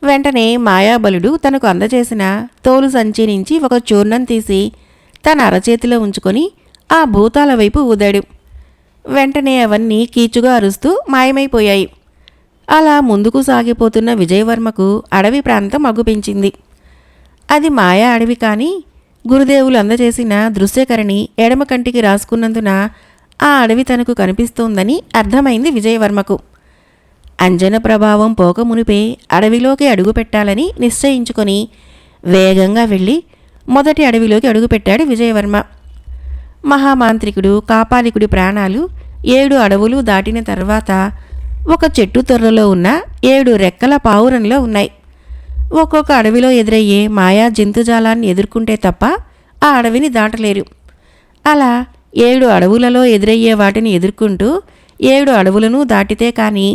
వెంటనే మాయాబలుడు తనకు అందజేసిన తోలు సంచి నుంచి ఒక చూర్ణం తీసి తన అరచేతిలో ఉంచుకొని ఆ భూతాల వైపు ఊదాడు. వెంటనే అవన్నీ కీచుగా అరుస్తూ మాయమైపోయాయి. అలా ముందుకు సాగిపోతున్న విజయవర్మకు అడవి ప్రాంతం అగుపించింది. అది మాయా అడవి కానీ గురుదేవులు అందజేసిన దృశ్యకరణి ఎడమ కంటికి రాసుకున్నందున ఆ అడవి తనకు కనిపిస్తోందని అర్థమైంది విజయవర్మకు. అంజన ప్రభావం పోక మునిపే అడవిలోకి అడుగుపెట్టాలని నిశ్చయించుకొని వేగంగా వెళ్ళి మొదటి అడవిలోకి అడుగుపెట్టాడు విజయవర్మ. మహామాంత్రికుడు కాపాలికుడి ప్రాణాలు 7 అడవులు దాటిన తర్వాత ఒక చెట్టు తొర్రలో ఉన్న 7 రెక్కల పావురంలో ఉన్నాయి. ఒక్కొక్క అడవిలో ఎదురయ్యే మాయా జంతుజాలాన్ని ఎదుర్కొంటే తప్ప ఆ అడవిని దాటలేరు. అలా 7 అడవులలో ఎదురయ్యే వాటిని ఎదుర్కొంటూ 7 అడవులను దాటితే కానీ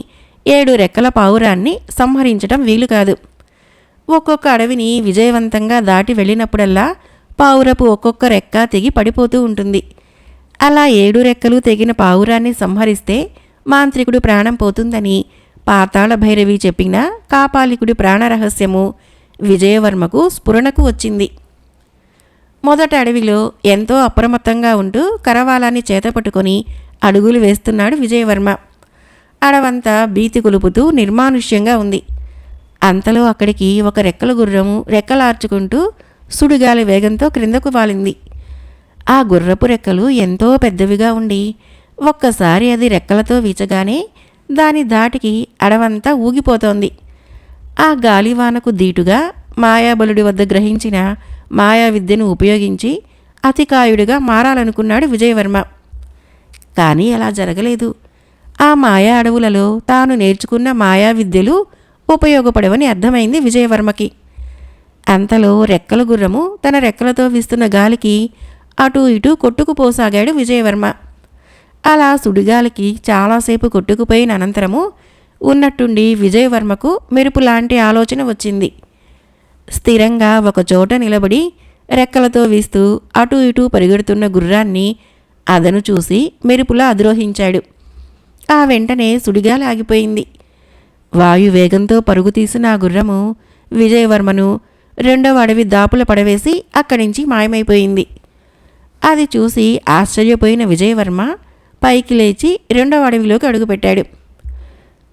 7 రెక్కల పావురాన్ని సంహరించడం వీలు కాదు. ఒక్కొక్క అడవిని విజయవంతంగా దాటి వెళ్ళినప్పుడల్లా పావురపు ఒక్కొక్క రెక్క తెగి పడిపోతూ ఉంటుంది. అలా 7 రెక్కలు తెగిన పావురాన్ని సంహరిస్తే మాంత్రికుడి ప్రాణం పోతుందని పాతాళ భైరవి చెప్పిన కాపాలికుడి ప్రాణరహస్యము విజయవర్మకు స్ఫురణకు వచ్చింది. మొదట అడవిలో ఎంతో అప్రమత్తంగా ఉంటూ కరవాలాన్ని చేతపట్టుకొని అడుగులు వేస్తున్నాడు విజయవర్మ. అడవంతా భీతి కొలుపుతూ నిర్మానుష్యంగా ఉంది. అంతలో అక్కడికి ఒక రెక్కల గుర్రము రెక్కలార్చుకుంటూ సుడిగాలి వేగంతో క్రిందకు వాలింది. ఆ గుర్రపు రెక్కలు ఎంతో పెద్దవిగా ఉండి ఒక్కసారి అది రెక్కలతో వీచగానే దాని ధాటికి అడవంతా ఊగిపోతోంది. ఆ గాలివానకు దీటుగా మాయాబలుడి వద్ద గ్రహించిన మాయా విద్యను ఉపయోగించి అతికాయుడిగా మారాలనుకున్నాడు విజయవర్మ. కానీ అలా జరగలేదు. ఆ మాయా అడవులలో తాను నేర్చుకున్న మాయా విద్యలు ఉపయోగపడవని అర్థమైంది విజయవర్మకి. అంతలో రెక్కల గుర్రము తన రెక్కలతో వీస్తున్న గాలికి అటూ ఇటూ కొట్టుకుపోసాగాడు విజయవర్మ. అలా సుడిగాలికి చాలాసేపు కొట్టుకుపోయిన అనంతరము ఉన్నట్టుండి విజయవర్మకు మెరుపు లాంటి ఆలోచన వచ్చింది. స్థిరంగా ఒకచోట నిలబడి రెక్కలతో వీస్తూ అటూ ఇటూ పరిగెడుతున్న గుర్రాన్ని అదను చూసి మెరుపులా అధిరోహించాడు. ఆ వెంటనే సుడిగాలి ఆగిపోయింది. వాయువేగంతో పరుగు తీసిన ఆ గుర్రము విజయవర్మను 2వ అడవి దాపుల పడవేసి అక్కడి నుంచి మాయమైపోయింది. అది చూసి ఆశ్చర్యపోయిన విజయవర్మ పైకి లేచి 2వ అడవిలోకి అడుగుపెట్టాడు.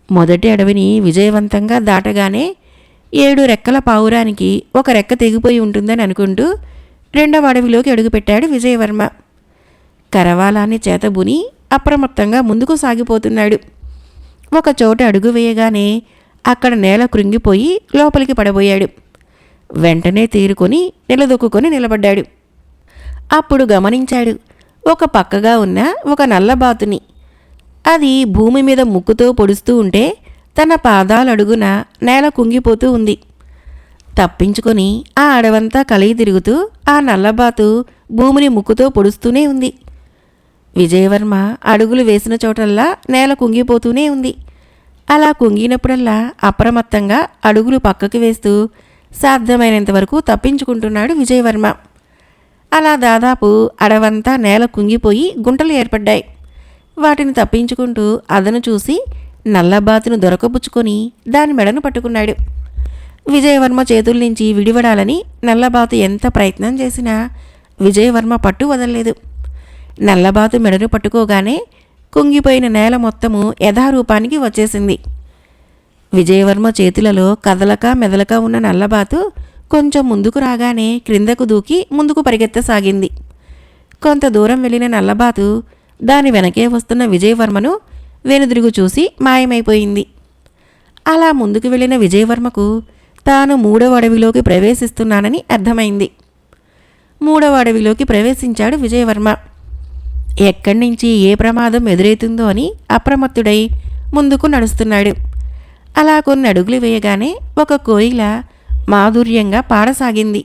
మొదటి అడవిని విజయవంతంగా దాటగానే 7 రెక్కల పావురానికి ఒక రెక్క తెగిపోయి ఉంటుందని అనుకుంటూ 2వ అడవిలోకి అడుగుపెట్టాడు విజయవర్మ. కరవాలాన్ని చేతబుని అప్రమత్తంగా ముందుకు సాగిపోతున్నాడు. ఒక చోట అడుగు వేయగానే అక్కడ నేల కృంగిపోయి లోపలికి పడబోయాడు. వెంటనే తేరుకొని నిలదొక్కుని నిలబడ్డాడు. అప్పుడు గమనించాడు ఒక పక్కగా ఉన్న ఒక నల్లబాతుని. అది భూమి మీద ముక్కుతో పొడుస్తూ ఉంటే తన పాదాలడుగున నేల కుంగిపోతూ ఉంది. తప్పించుకొని ఆ అడవంతా కలిగి తిరుగుతూ ఆ నల్లబాతు భూమిని ముక్కుతో పొడుస్తూనే ఉంది. విజయవర్మ అడుగులు వేసిన చోటల్లా నేల కుంగిపోతూనే ఉంది. అలా కుంగినప్పుడల్లా అప్రమత్తంగా అడుగులు పక్కకు వేస్తూ సాధ్యమైనంత వరకు తప్పించుకుంటున్నాడు విజయవర్మ. అలా దాదాపు అడవంతా నేల కుంగిపోయి గుంటలు ఏర్పడ్డాయి. వాటిని తప్పించుకుంటూ అదను చూసి నల్లబాతును దొరకబుచ్చుకొని దాని మెడను పట్టుకున్నాడు. విజయవర్మ చేతుల నుంచి విడివడాలని నల్లబాతు ఎంత ప్రయత్నం చేసినా విజయవర్మ పట్టు వదలలేదు. నల్లబాతు మెడను పట్టుకోగానే కుంగిపోయిన నేల మొత్తము యథారూపానికి వచ్చేసింది. విజయవర్మ చేతులలో కదలక మెదలక ఉన్న నల్లబాతు కొంచెం ముందుకు రాగానే క్రిందకు దూకి ముందుకు పరిగెత్తసాగింది. కొంత దూరం వెళ్ళిన నల్లబాతు దాని వెనకే వస్తున్న విజయవర్మను వెనుదిరుగు చూసి మాయమైపోయింది. అలా ముందుకు వెళ్ళిన విజయవర్మకు తాను 3వ అడవిలోకి ప్రవేశిస్తున్నానని అర్థమైంది. మూడవ అడవిలోకి ప్రవేశించాడు విజయవర్మ. ఎక్కడి నుంచి ఏ ప్రమాదం ఎదురైతుందో అని అప్రమత్తుడై ముందుకు నడుస్తున్నాడు. అలా కొన్ని అడుగులు వేయగానే ఒక కోయిల మాధుర్యంగా పాడసాగింది.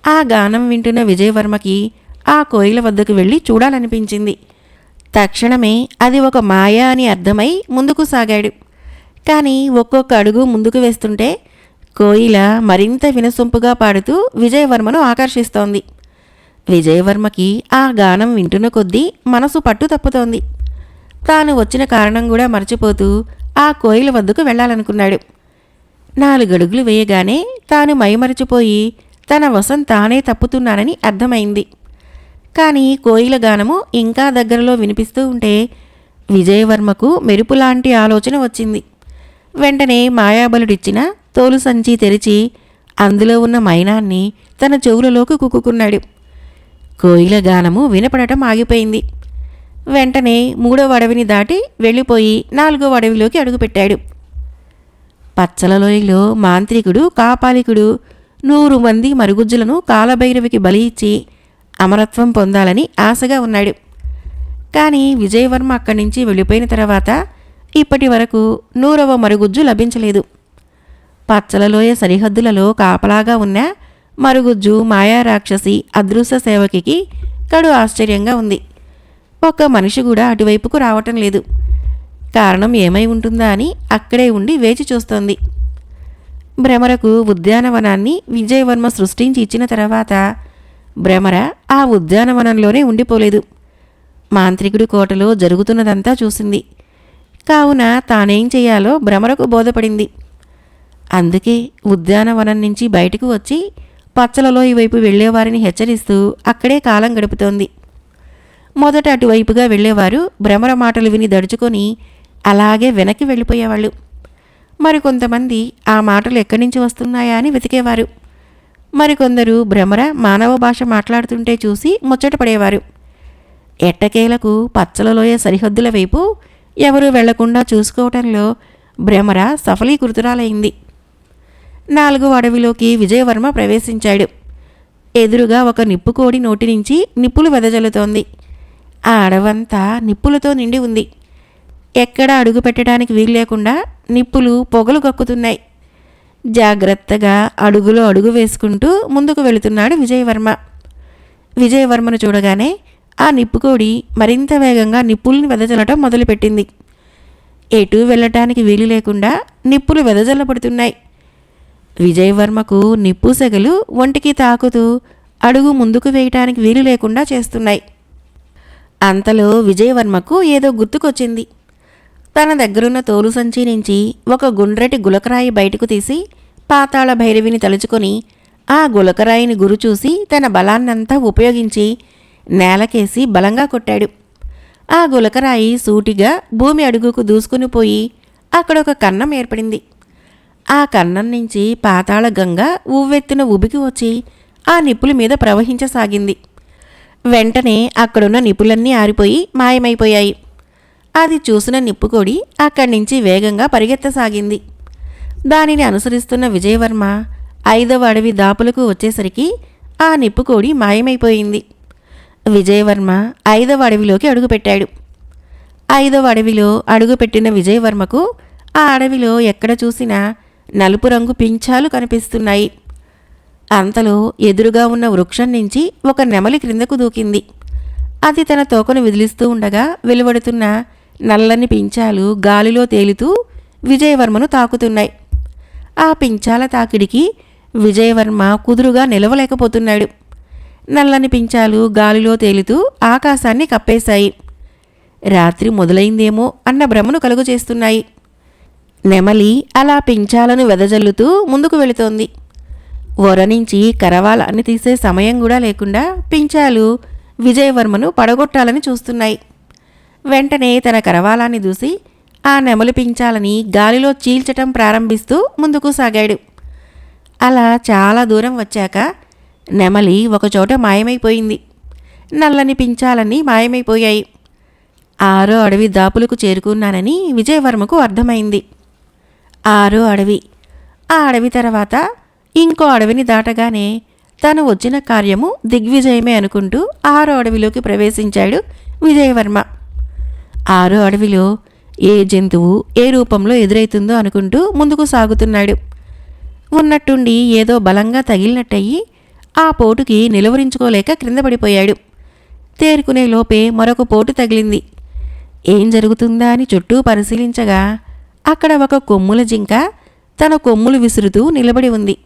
ఆ గానం వింటున్న విజయవర్మకి ఆ కోయిల వద్దకు వెళ్ళి చూడాలనిపించింది. తక్షణమే అది ఒక మాయ అని అర్థమై ముందుకు సాగాడు. కానీ ఒక్కొక్క అడుగు ముందుకు వేస్తుంటే కోయిల మరింత వినసొంపుగా పాడుతూ విజయవర్మను ఆకర్షిస్తోంది. విజయవర్మకి ఆ గానం వింటున్న కొద్దీ మనసు పట్టు తప్పుతోంది. తాను వచ్చిన కారణం కూడా మర్చిపోతూ ఆ కోయిల వద్దకు వెళ్ళాలనుకున్నాడు. 4 అడుగులు వేయగానే తాను మైమరిచిపోయి తన వశం తానే తప్పుతున్నానని అర్థమైంది. కానీ కోయిల గానము ఇంకా దగ్గరలో వినిపిస్తూ ఉంటే విజయవర్మకు మెరుపులాంటి ఆలోచన వచ్చింది. వెంటనే మాయాబలుడిచ్చిన తోలు సంచి తెరిచి అందులో ఉన్న మైనాన్ని తన చెవులలోకి కుక్కుకున్నాడు. కోయిల గానము వినపడటం ఆగిపోయింది. వెంటనే 3వ అడవిని దాటి వెళ్ళిపోయి 4వ అడవిలోకి అడుగుపెట్టాడు. పచ్చలలోయలో మాంత్రికుడు కాపాలికుడు 100 మంది మరుగుజ్జులను కాలభైరవికి బలి ఇచ్చి అమరత్వం పొందాలని ఆశగా ఉన్నాడు. కానీ విజయవర్మ అక్కడి నుంచి వెళ్ళిపోయిన తర్వాత ఇప్పటి వరకు 100వ మరుగుజ్జు లభించలేదు. పచ్చలలోయ సరిహద్దులలో కాపలాగా ఉన్న మరుగుజ్జు మాయారాక్షసి అదృశ్య సేవకికి కడు ఆశ్చర్యంగా ఉంది. ఒక్క మనిషి కూడా అటువైపుకు రావటం లేదు. కారణం ఏమై ఉంటుందా అని అక్కడే ఉండి వేచి చూస్తోంది. భ్రమరకు ఉద్యానవనాన్ని విజయవర్మ సృష్టించి ఇచ్చిన తర్వాత భ్రమర ఆ ఉద్యానవనంలోనే ఉండిపోలేదు. మాంత్రికుడి కోటలో జరుగుతున్నదంతా చూసింది. కావున తానేం చేయాలో భ్రమరకు బోధపడింది. అందుకే ఉద్యానవనం నుంచి బయటకు వచ్చి పచ్చలలోయ వైపు వెళ్లేవారిని హెచ్చరిస్తూ అక్కడే కాలం గడుపుతోంది. మొదట అటువైపుగా వెళ్లేవారు భ్రమర మాటలు విని దడుచుకొని అలాగే వెనక్కి వెళ్ళిపోయేవాళ్ళు. మరికొంతమంది ఆ మాటలు ఎక్కడి నుంచి వస్తున్నాయా అని వెతికేవారు. మరికొందరు భ్రమర మానవ భాష మాట్లాడుతుంటే చూసి ముచ్చటపడేవారు. ఎట్టకేలకు పచ్చలలోయ సరిహద్దుల వైపు ఎవరూ వెళ్లకుండా చూసుకోవటంలో భ్రమర సఫలీకృతురాలైంది. 4వ అడవిలోకి విజయవర్మ ప్రవేశించాడు. ఎదురుగా ఒక నిప్పుకోడి నోటి నుంచి నిప్పులు వెదజల్లుతోంది. ఆ అడవంతా నిప్పులతో నిండి ఉంది. ఎక్కడా అడుగు పెట్టడానికి వీల్లేకుండా నిప్పులు పొగలు కక్కుతున్నాయి. జాగ్రత్తగా అడుగులో అడుగు వేసుకుంటూ ముందుకు వెళుతున్నాడు విజయవర్మ. విజయవర్మను చూడగానే ఆ నిప్పుకోడి మరింత వేగంగా నిప్పుల్ని వెదజల్లటం మొదలుపెట్టింది. ఎటూ వెళ్ళటానికి వీలు లేకుండా నిప్పులు వెదజల్లబడుతున్నాయి. విజయవర్మకు నిప్పు సెగలు ఒంటికి తాకుతూ అడుగు ముందుకు వేయటానికి వీలు లేకుండా చేస్తున్నాయి. అంతలో విజయవర్మకు ఏదో గుర్తుకొచ్చింది. తన దగ్గరున్న తోలు సంచి నుంచి ఒక గుండ్రటి గులకరాయి బయటకు తీసి పాతాళ భైరవిని తలుచుకొని ఆ గులకరాయిని గురి చూసి తన బలాన్నంతా ఉపయోగించి నేలకేసి బలంగా కొట్టాడు. ఆ గులకరాయి సూటిగా భూమి అడుగుకు దూసుకుని పోయి అక్కడొక కన్నం ఏర్పడింది. ఆ కన్నం నుంచి పాతాళ గంగ ఉవ్వెత్తున ఉబికి వచ్చి ఆ నిప్పుల మీద ప్రవహించసాగింది. వెంటనే అక్కడున్న నిప్పులన్నీ ఆరిపోయి మాయమైపోయాయి. అది చూసిన నిప్పుకోడి అక్కడి నుంచి వేగంగా పరిగెత్తసాగింది. దానిని అనుసరిస్తున్న విజయవర్మ 5వ అడవి దాపులకు వచ్చేసరికి ఆ నిప్పుకోడి మాయమైపోయింది. విజయవర్మ 5వ అడవిలోకి అడుగుపెట్టాడు. 5వ అడవిలో అడుగుపెట్టిన విజయవర్మకు ఆ అడవిలో ఎక్కడ చూసినా నలుపు రంగు పింఛాలు కనిపిస్తున్నాయి. అంతలో ఎదురుగా ఉన్న వృక్షం నుంచి ఒక నెమలి క్రిందకు దూకింది. అది తన తోకను విదిలిస్తూ ఉండగా వెలువడుతున్న నల్లని పింఛాలు గాలిలో తేలుతూ విజయవర్మను తాకుతున్నాయి. ఆ పింఛాల తాకిడికి విజయవర్మ కుదురుగా నిలవలేకపోతున్నాడు. నల్లని పింఛాలు గాలిలో తేలుతూ ఆకాశాన్ని కప్పేశాయి. రాత్రి మొదలైందేమో అన్న భ్రమను కలుగు చేస్తున్నాయి. నెమలి అలా పింఛాలను వెదజల్లుతూ ముందుకు వెళుతోంది. వర నుంచి కరవాలాన్ని తీసే సమయం కూడా లేకుండా పింఛాలు విజయవర్మను పడగొట్టాలని చూస్తున్నాయి. వెంటనే తన కరవాలాన్ని దూసి ఆ నెమలి పింఛాలని గాలిలో చీల్చటం ప్రారంభిస్తూ ముందుకు సాగాడు. అలా చాలా దూరం వచ్చాక నెమలి ఒకచోట మాయమైపోయింది. నల్లని పింఛాలన్నీ మాయమైపోయాయి. 6వ అడవి దాపులకు చేరుకున్నానని విజయవర్మకు అర్థమైంది. 6వ అడవి. ఆ అడవి తర్వాత ఇంకో అడవిని దాటగానే తను వచ్చిన కార్యము దిగ్విజయమే అనుకుంటూ 6వ అడవిలోకి ప్రవేశించాడు విజయవర్మ. 6వ అడవిలో ఏ జంతువు ఏ రూపంలో ఎదురైతుందో అనుకుంటూ ముందుకు సాగుతున్నాడు. ఉన్నట్టుండి ఏదో బలంగా తగిలినట్టయి ఆ పోటుకి నిలువరించుకోలేక క్రింద పడిపోయాడు. తేరుకునే లోపే మరొక పోటు తగిలింది. ఏం జరుగుతుందా అని చుట్టూ పరిశీలించగా అక్కడ ఒక కొమ్ముల జింక తన కొమ్ములు విసురుతూ నిలబడి ఉంది.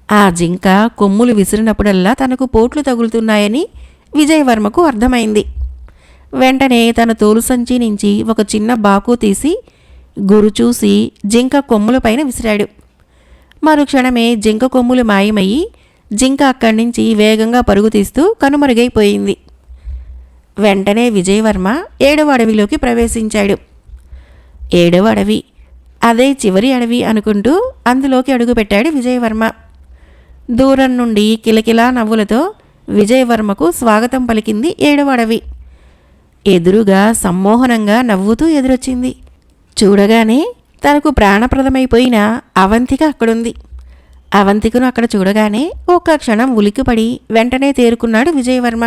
ఆ జింక కొమ్ములు విసిరినప్పుడల్లా తనకు పోట్లు తగులుతున్నాయని విజయవర్మకు అర్థమైంది. వెంటనే తన తోలు సంచి నుంచి ఒక చిన్న బాకు తీసి గురు చూసి జింక కొమ్ములపైన విసిరాడు. మరుక్షణమే జింక కొమ్ములు మాయమయ్యి జింక అక్కడి నుంచి వేగంగా పరుగు తీస్తూ కనుమరుగైపోయింది. వెంటనే విజయవర్మ 7వ అడవిలోకి ప్రవేశించాడు. 7వ అడవి అదే చివరి అడవి అనుకుంటూ అందులోకి అడుగుపెట్టాడు విజయవర్మ. దూరం నుండి కిలకిలా నవ్వులతో విజయవర్మకు స్వాగతం పలికింది 7వ అడవి. ఎదురుగా సమ్మోహనంగా నవ్వుతూ ఎదురొచ్చింది. చూడగానే తనకు ప్రాణప్రదమైపోయిన అవంతిక అక్కడుంది. అవంతికను అక్కడ చూడగానే ఒక్క క్షణం ఉలిక్కిపడి వెంటనే తేరుకున్నాడు విజయవర్మ.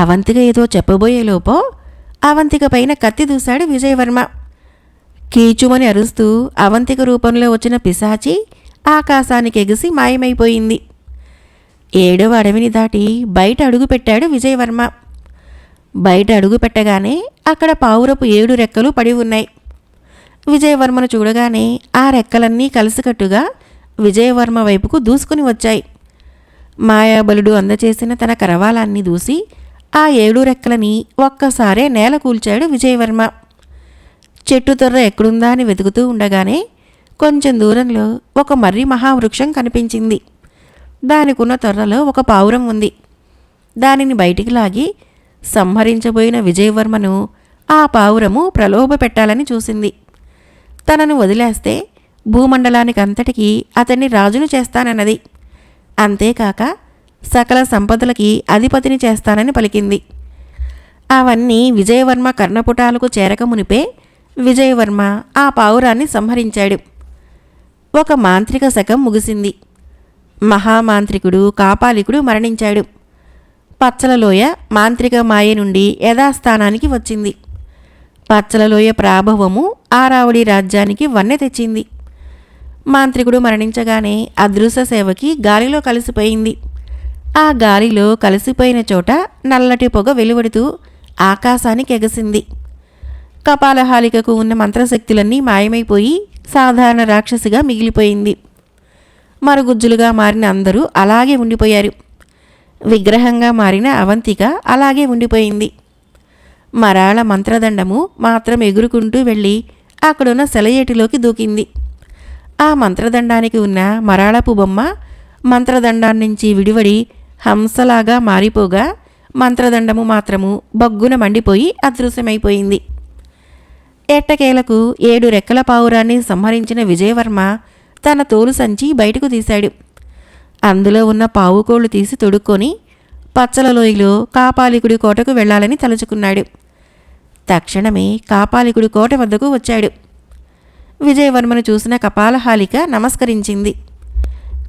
అవంతిక ఏదో చెప్పబోయేలోపో అవంతిక పైన కత్తి దూశాడు విజయవర్మ. కీచుమని అరుస్తూ అవంతిక రూపంలో వచ్చిన పిశాచి ఆకాశానికి ఎగిసి మాయమైపోయింది. 7వ అడవిని దాటి బయట అడుగుపెట్టాడు విజయవర్మ. బయట అడుగుపెట్టగానే అక్కడ పావురపు 7 రెక్కలు పడి ఉన్నాయి. విజయవర్మను చూడగానే ఆ రెక్కలన్నీ కలిసికట్టుగా విజయవర్మ వైపుకు దూసుకుని వచ్చాయి. మాయాబలుడు అందచేసిన తన కరవాలాన్ని దూసి ఆ 7 రెక్కలని ఒక్కసారే నేల కూల్చాడు విజయవర్మ. చెట్టు తొర్ర ఎక్కడుందా అని వెతుకుతూ ఉండగానే కొంచెం దూరంలో ఒక మర్రి మహావృక్షం కనిపించింది. దానికున్న తొర్రలో ఒక పావురం ఉంది. దానిని బయటికి లాగి సంహరించబోయిన విజయవర్మను ఆ పావురము ప్రలోభ పెట్టాలని చూసింది. తనను వదిలేస్తే భూమండలానికి అంతటికీ అతన్ని రాజును చేస్తానన్నది. అంతేకాక సకల సంపదలకి అధిపతిని చేస్తానని పలికింది. అవన్నీ విజయవర్మ కర్ణపుటాలకు చేరకమునిపే విజయవర్మ ఆ పావురాన్ని సంహరించాడు. ఒక మాంత్రిక శకం ముగిసింది. మహామాంత్రికుడు కాపాలికుడు మరణించాడు. పచ్చలలోయ మాంత్రిక మాయ నుండి యథాస్థానానికి వచ్చింది. పచ్చలలోయ ప్రాభవము ఆరావళి రాజ్యానికి వన్నె తెచ్చింది. మాంత్రికుడు మరణించగానే అదృశ్య సేవకి గాలిలో కలిసిపోయింది. ఆ గాలిలో కలిసిపోయిన చోట నల్లటి పొగ వెలువడుతూ ఆకాశానికి ఎగసింది. కపాలహాలికకు ఉన్న మంత్రశక్తులన్నీ మాయమైపోయి సాధారణ రాక్షసిగా మిగిలిపోయింది. మరుగుజ్జులుగా మారిన అందరూ అలాగే ఉండిపోయారు. విగ్రహంగా మారిన అవంతిక అలాగే ఉండిపోయింది. మరాళ మంత్రదండము మాత్రం ఎగురుకుంటూ వెళ్ళి అక్కడున్న సెలయేటిలోకి దూకింది. ఆ మంత్రదండానికి ఉన్న మరాళపు బొమ్మ మంత్రదండాన్నించి విడివడి హంసలాగా మారిపోగా మంత్రదండము మాత్రము బొగ్గున మండిపోయి అదృశ్యమైపోయింది. ఎట్టకేలకు 7 రెక్కల పావురాన్ని సంహరించిన విజయవర్మ తన తోలు సంచి బయటకు తీశాడు. అందులో ఉన్న పావుకోళ్లు తీసి తొడుక్కొని పచ్చలలోయలో కాపాలికుడి కోటకు వెళ్లాలని తలుచుకున్నాడు. తక్షణమే కాపాలికుడి కోట వద్దకు వచ్చాడు. విజయవర్మను చూసిన కపాలహాలిక నమస్కరించింది.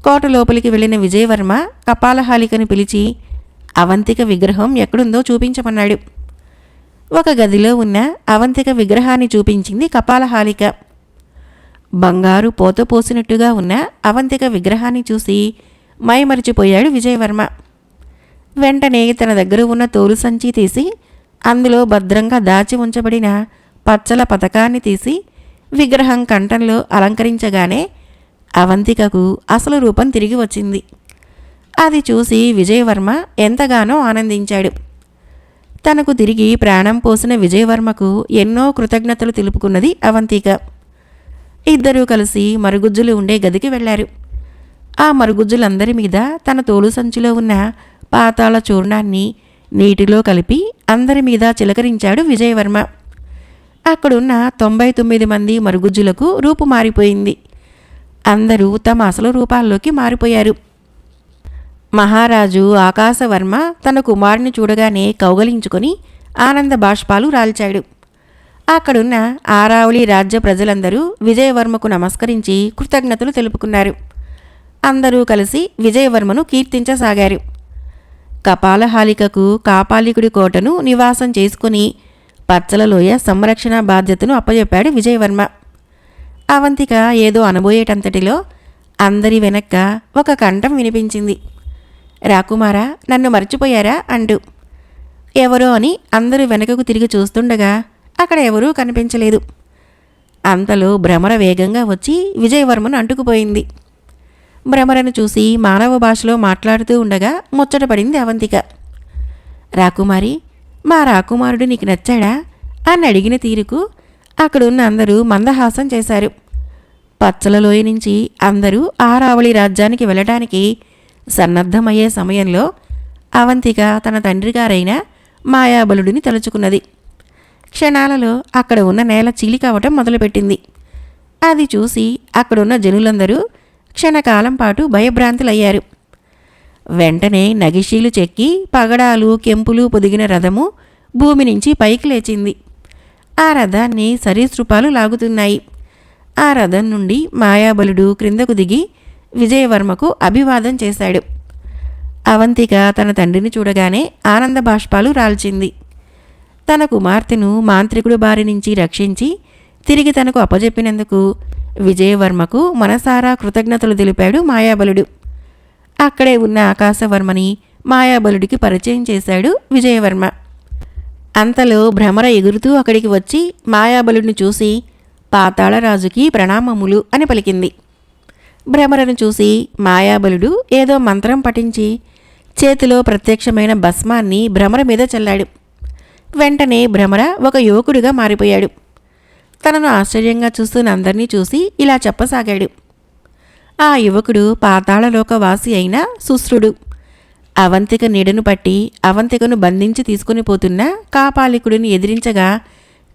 కోట లోపలికి వెళ్ళిన విజయవర్మ కపాలహాలికను పిలిచి అవంతిక విగ్రహం ఎక్కడుందో చూపించమన్నాడు. ఒక గదిలో ఉన్న అవంతిక విగ్రహాన్ని చూపించింది కపాలహాలిక. బంగారు పోత పోసినట్టుగా ఉన్న అవంతిక విగ్రహాన్ని చూసి మైమరిచిపోయాడు విజయవర్మ. వెంటనే తన దగ్గర ఉన్న తోలు సంచి తీసి అందులో భద్రంగా దాచి ఉంచబడిన పచ్చల పతకాన్ని తీసి విగ్రహం కంఠంలో అలంకరించగానే అవంతికకు అసలు రూపం తిరిగి వచ్చింది. అది చూసి విజయవర్మ ఎంతగానో ఆనందించాడు. తనకు తిరిగి ప్రాణం పోసిన విజయవర్మకు ఎన్నో కృతజ్ఞతలు తెలుపుకున్నది అవంతిక. ఇద్దరూ కలిసి మరుగుజ్జులు ఉండే గదికి వెళ్లారు. ఆ మరుగుజ్జులందరి మీద తన తోలు సంచిలో ఉన్న పాతాళ చూర్ణాన్ని నీటిలో కలిపి అందరి మీద చిలకరించాడు విజయవర్మ. అక్కడున్న 99 మంది మరుగుజ్జులకు రూపు మారిపోయింది. అందరూ తమ అసలు రూపాల్లోకి మారిపోయారు. మహారాజు ఆకాశవర్మ తన కుమారుని చూడగానే కౌగలించుకొని ఆనంద బాష్పాలు రాల్చాడు. అక్కడున్న ఆరావళి రాజ్య ప్రజలందరూ విజయవర్మకు నమస్కరించి కృతజ్ఞతలు తెలుపుకున్నారు. అందరూ కలిసి విజయవర్మను కీర్తించసాగారు. కపాలహాలికకు కాపాలికుడి కోటను నివాసం చేసుకుని పచ్చలలోయ సంరక్షణ బాధ్యతను అప్పచెప్పాడు విజయవర్మ. అవంతిక ఏదో అనబోయేటంతటిలో అందరి వెనక్క ఒక కంఠం వినిపించింది. రాకుమారా, నన్ను మర్చిపోయారా అంటూ. ఎవరో అని అందరూ వెనకకు తిరిగి చూస్తుండగా అక్కడ ఎవరూ కనిపించలేదు. అంతలో భ్రమర వేగంగా వచ్చి విజయవర్మను అంటుకుపోయింది. భ్రమరను చూసి మానవ భాషలో మాట్లాడుతూ ఉండగా ముచ్చటపడింది అవంతిక. రాకుమారి, మా రాకుమారుడు నీకు నచ్చాడా అని అడిగిన తీరుకు అక్కడున్న అందరూ మందహాసం చేశారు. పచ్చలలోయ నుంచి అందరూ ఆరావళి రాజ్యానికి వెళ్ళటానికి సన్నద్ధమయ్యే సమయంలో అవంతిక తన తండ్రిగారైన మాయాబలుడిని తలుచుకున్నది. క్షణాలలో అక్కడ ఉన్న నేల చీలి కావటం మొదలుపెట్టింది. అది చూసి అక్కడున్న జనులందరూ క్షణకాలం పాటు భయభ్రాంతులయ్యారు. వెంటనే నగిషీలు చెక్కి పగడాలు కెంపులు పొదిగిన రథము భూమి నుంచి పైకి లేచింది. ఆ రథాన్ని సరీసృపాలు లాగుతున్నాయి. ఆ రథం నుండి మాయాబలుడు క్రిందకు దిగి విజయవర్మకు అభివాదం చేశాడు. అవంతిక తన తండ్రిని చూడగానే ఆనంద బాష్పాలు రాల్చింది. తన కుమార్తెను మాంత్రికుడు బారి నుంచి రక్షించి తిరిగి తనకు అప్పజెప్పినందుకు విజయవర్మకు మనసారా కృతజ్ఞతలు తెలిపాడు మాయాబలుడు. అక్కడే ఉన్న ఆకాశవర్మని మాయాబలుడికి పరిచయం చేశాడు విజయవర్మ. అంతలో భ్రమర ఎగురుతూ అక్కడికి వచ్చి మాయాబలుడిని చూసి పాతాళరాజుకి ప్రణామములు అని పలికింది. భ్రమరను చూసి మాయాబలుడు ఏదో మంత్రం పఠించి చేతిలో ప్రత్యక్షమైన భస్మాన్ని భ్రమర మీద చల్లాడు. వెంటనే భ్రమర ఒక యువకుడిగా మారిపోయాడు. తనను ఆశ్చర్యంగా చూస్తున్న అందరినీ చూసి ఇలా చెప్పసాగాడు. ఆ యువకుడు పాతాళలోకవాసి అయిన శుశ్రుడు. అవంతిక నీడను పట్టి అవంతికను బంధించి తీసుకుని పోతున్న కాపాలికుడిని ఎదిరించగా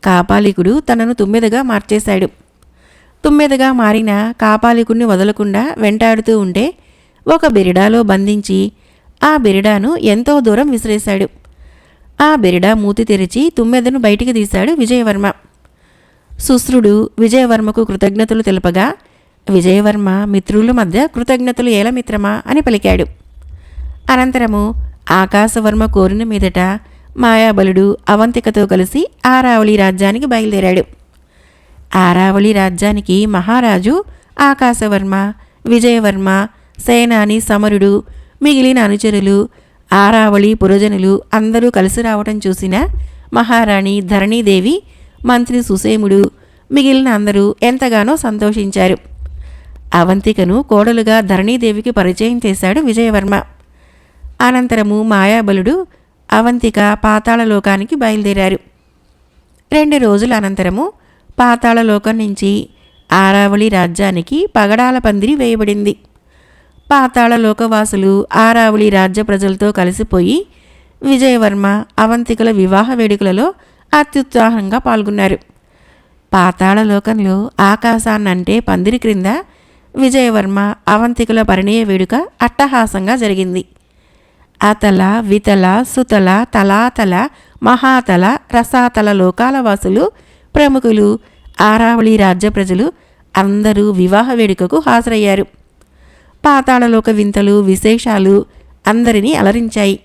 కాపాలికుడు తనను తుమ్మెదగా మార్చేశాడు. తుమ్మెదగా మారిన కాపాలికుడిని వదలకుండా వెంటాడుతూ ఉంటే ఒక బెరిడాలో బంధించి ఆ బెరిడాను ఎంతో దూరం విసిరేశాడు. ఆ బెరిడా మూతి తెరిచి తుమ్మెదను బయటికి తీశాడు విజయవర్మ. శుశ్రుడు విజయవర్మకు కృతజ్ఞతలు తెలుపగా విజయవర్మ మిత్రుల మధ్య కృతజ్ఞతలు ఏల మిత్రమా అని పలికాడు. అనంతరము ఆకాశవర్మ కోరిన మీదట మాయాబలుడు అవంతికతో కలిసి ఆరావళి రాజ్యానికి బయలుదేరాడు. ఆరావళి రాజ్యానికి మహారాజు ఆకాశవర్మ, విజయవర్మ, సేనాని సమరుడు, మిగిలిన అనుచరులు, ఆరావళి పురజనులు అందరూ కలిసి రావటం చూసిన మహారాణి ధరణీదేవి, మంత్రి సుసేముడు, మిగిలిన అందరూ ఎంతగానో సంతోషించారు. అవంతికను కోడలుగా ధరణీదేవికి పరిచయం చేశాడు విజయవర్మ. అనంతరము మాయాబలుడు అవంతిక పాతాళలోకానికి బయలుదేరారు. 2 రోజుల అనంతరము పాతాళలోకం నుంచి ఆరావళి రాజ్యానికి పగడాల పందిరి వేయబడింది. పాతాళలోకవాసులు ఆరావళి రాజ్య ప్రజలతో కలిసిపోయి విజయవర్మ అవంతికల వివాహ వేడుకలలో అత్యుత్సాహంగా పాల్గొన్నారు. పాతాళలోకంలో ఆకాశాన్నంటే పందిరి క్రింద విజయవర్మ అవంతికల పరిణయ వేడుక అట్టహాసంగా జరిగింది. అతల వితల సుతల తలాతల మహాతల రసాతల లోకాల వాసులు, ప్రముఖులు, ఆరావళి రాజ్య ప్రజలు అందరూ వివాహ వేడుకకు హాజరయ్యారు. పాతాళలోక వింతలు విశేషాలు అందరినీ అలరించాయి.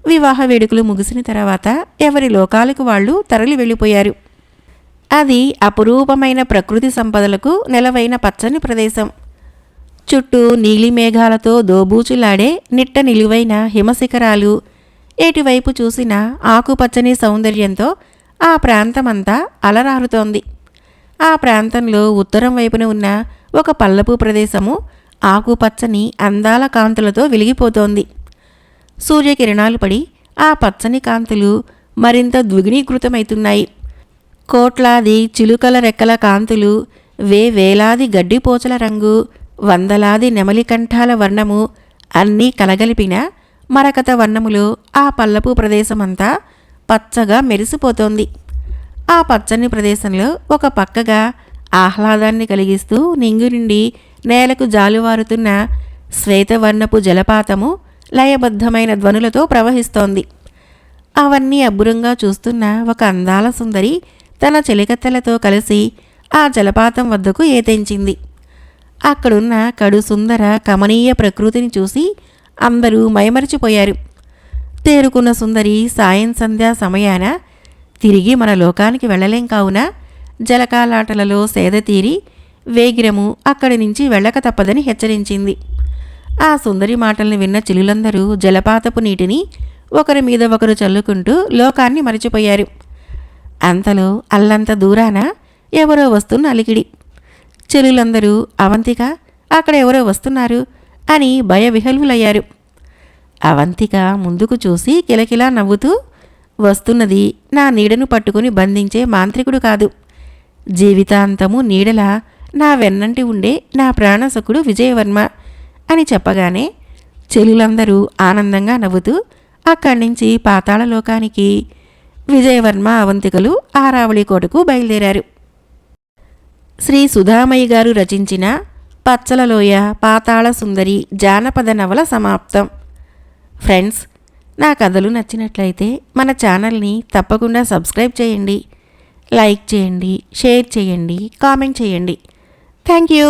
వివాహ వేడుకలు ముగిసిన తర్వాత ఎవరి లోకాలకు వాళ్ళు తరలి వెళ్ళిపోయారు. అది అపురూపమైన ప్రకృతి సంపదలకు నెలవైన పచ్చని ప్రదేశం. చుట్టూ నీలిమేఘాలతో దోబూచులాడే నిట్ట నిలువైన హిమశిఖరాలు, ఎటువైపు చూసినా ఆకుపచ్చని సౌందర్యంతో ఆ ప్రాంతమంతా అలరారుతోంది. ఆ ప్రాంతంలో ఉత్తరం వైపున ఉన్న ఒక పల్లపు ప్రదేశము ఆకుపచ్చని అందాల కాంతులతో వెలిగిపోతోంది. సూర్యకిరణాలు పడి ఆ పచ్చని కాంతులు మరింత ద్విగుణీకృతమవుతున్నాయి. కోట్లాది చిలుకల రెక్కల కాంతులు, వేలాది గడ్డిపోచల రంగు, వందలాది నెమలికంఠాల వర్ణము అన్నీ కలగలిపిన మరకత వర్ణములో ఆ పల్లపు ప్రదేశమంతా పచ్చగా మెరిసిపోతోంది. ఆ పచ్చని ప్రదేశంలో ఒక పక్కగా ఆహ్లాదాన్ని కలిగిస్తూ నింగి నుండి నేలకు జాలువారుతున్న శ్వేతవర్ణపు జలపాతము లయబద్ధమైన ధ్వనులతో ప్రవహిస్తోంది. అవన్నీ అబ్బురంగా చూస్తున్న ఒక అందాల సుందరి తన చెలికత్తెలతో కలిసి ఆ జలపాతం వద్దకు ఏతెంచింది. అక్కడున్న కడు సుందర కమనీయ ప్రకృతిని చూసి అందరూ మైమరిచిపోయారు. తేరుకున్న సుందరి సాయం సంధ్యా సమయాన తిరిగి మన లోకానికి వెళ్ళలేం కావున జలకాలాటలలో సేద తీరి వేగిరము అక్కడి నుంచి వెళ్ళక తప్పదని హెచ్చరించింది. ఆ సుందరి మాటల్ని విన్న చిలులందరూ జలపాతపు నీటిని ఒకరి మీద ఒకరు చల్లుకుంటూ లోకాన్ని మరిచిపోయారు. అంతలో అల్లంత దూరాన ఎవరో వస్తున్న అలికిడి. చెలులందరూ అవంతిక, అక్కడ ఎవరో వస్తున్నారు అని భయవిహల్వులయ్యారు. అవంతిక ముందుకు చూసి కిలకిలా నవ్వుతూ, వస్తున్నది నా నీడను పట్టుకుని బంధించే మాంత్రికుడు కాదు, జీవితాంతము నీడలా నా వెన్నంటి ఉండే నా ప్రాణసకుడు విజయవర్మ అని చెప్పగానే చెలులందరూ ఆనందంగా నవ్వుతూ అక్కడి నుంచి పాతాళలోకానికి విజయవర్మ అవంతికలు ఆరావళి కోటకు బయలుదేరారు. శ్రీ సుధామయ్య గారు రచించిన పచ్చలలోయ పాతాళ సుందరి జానపద నవల సమాప్తం. ఫ్రెండ్స్, నా కథలు నచ్చినట్లయితే మన ఛానల్ని తప్పకుండా సబ్స్క్రైబ్ చేయండి, లైక్ చేయండి, షేర్ చేయండి, కామెంట్ చేయండి. Thank you.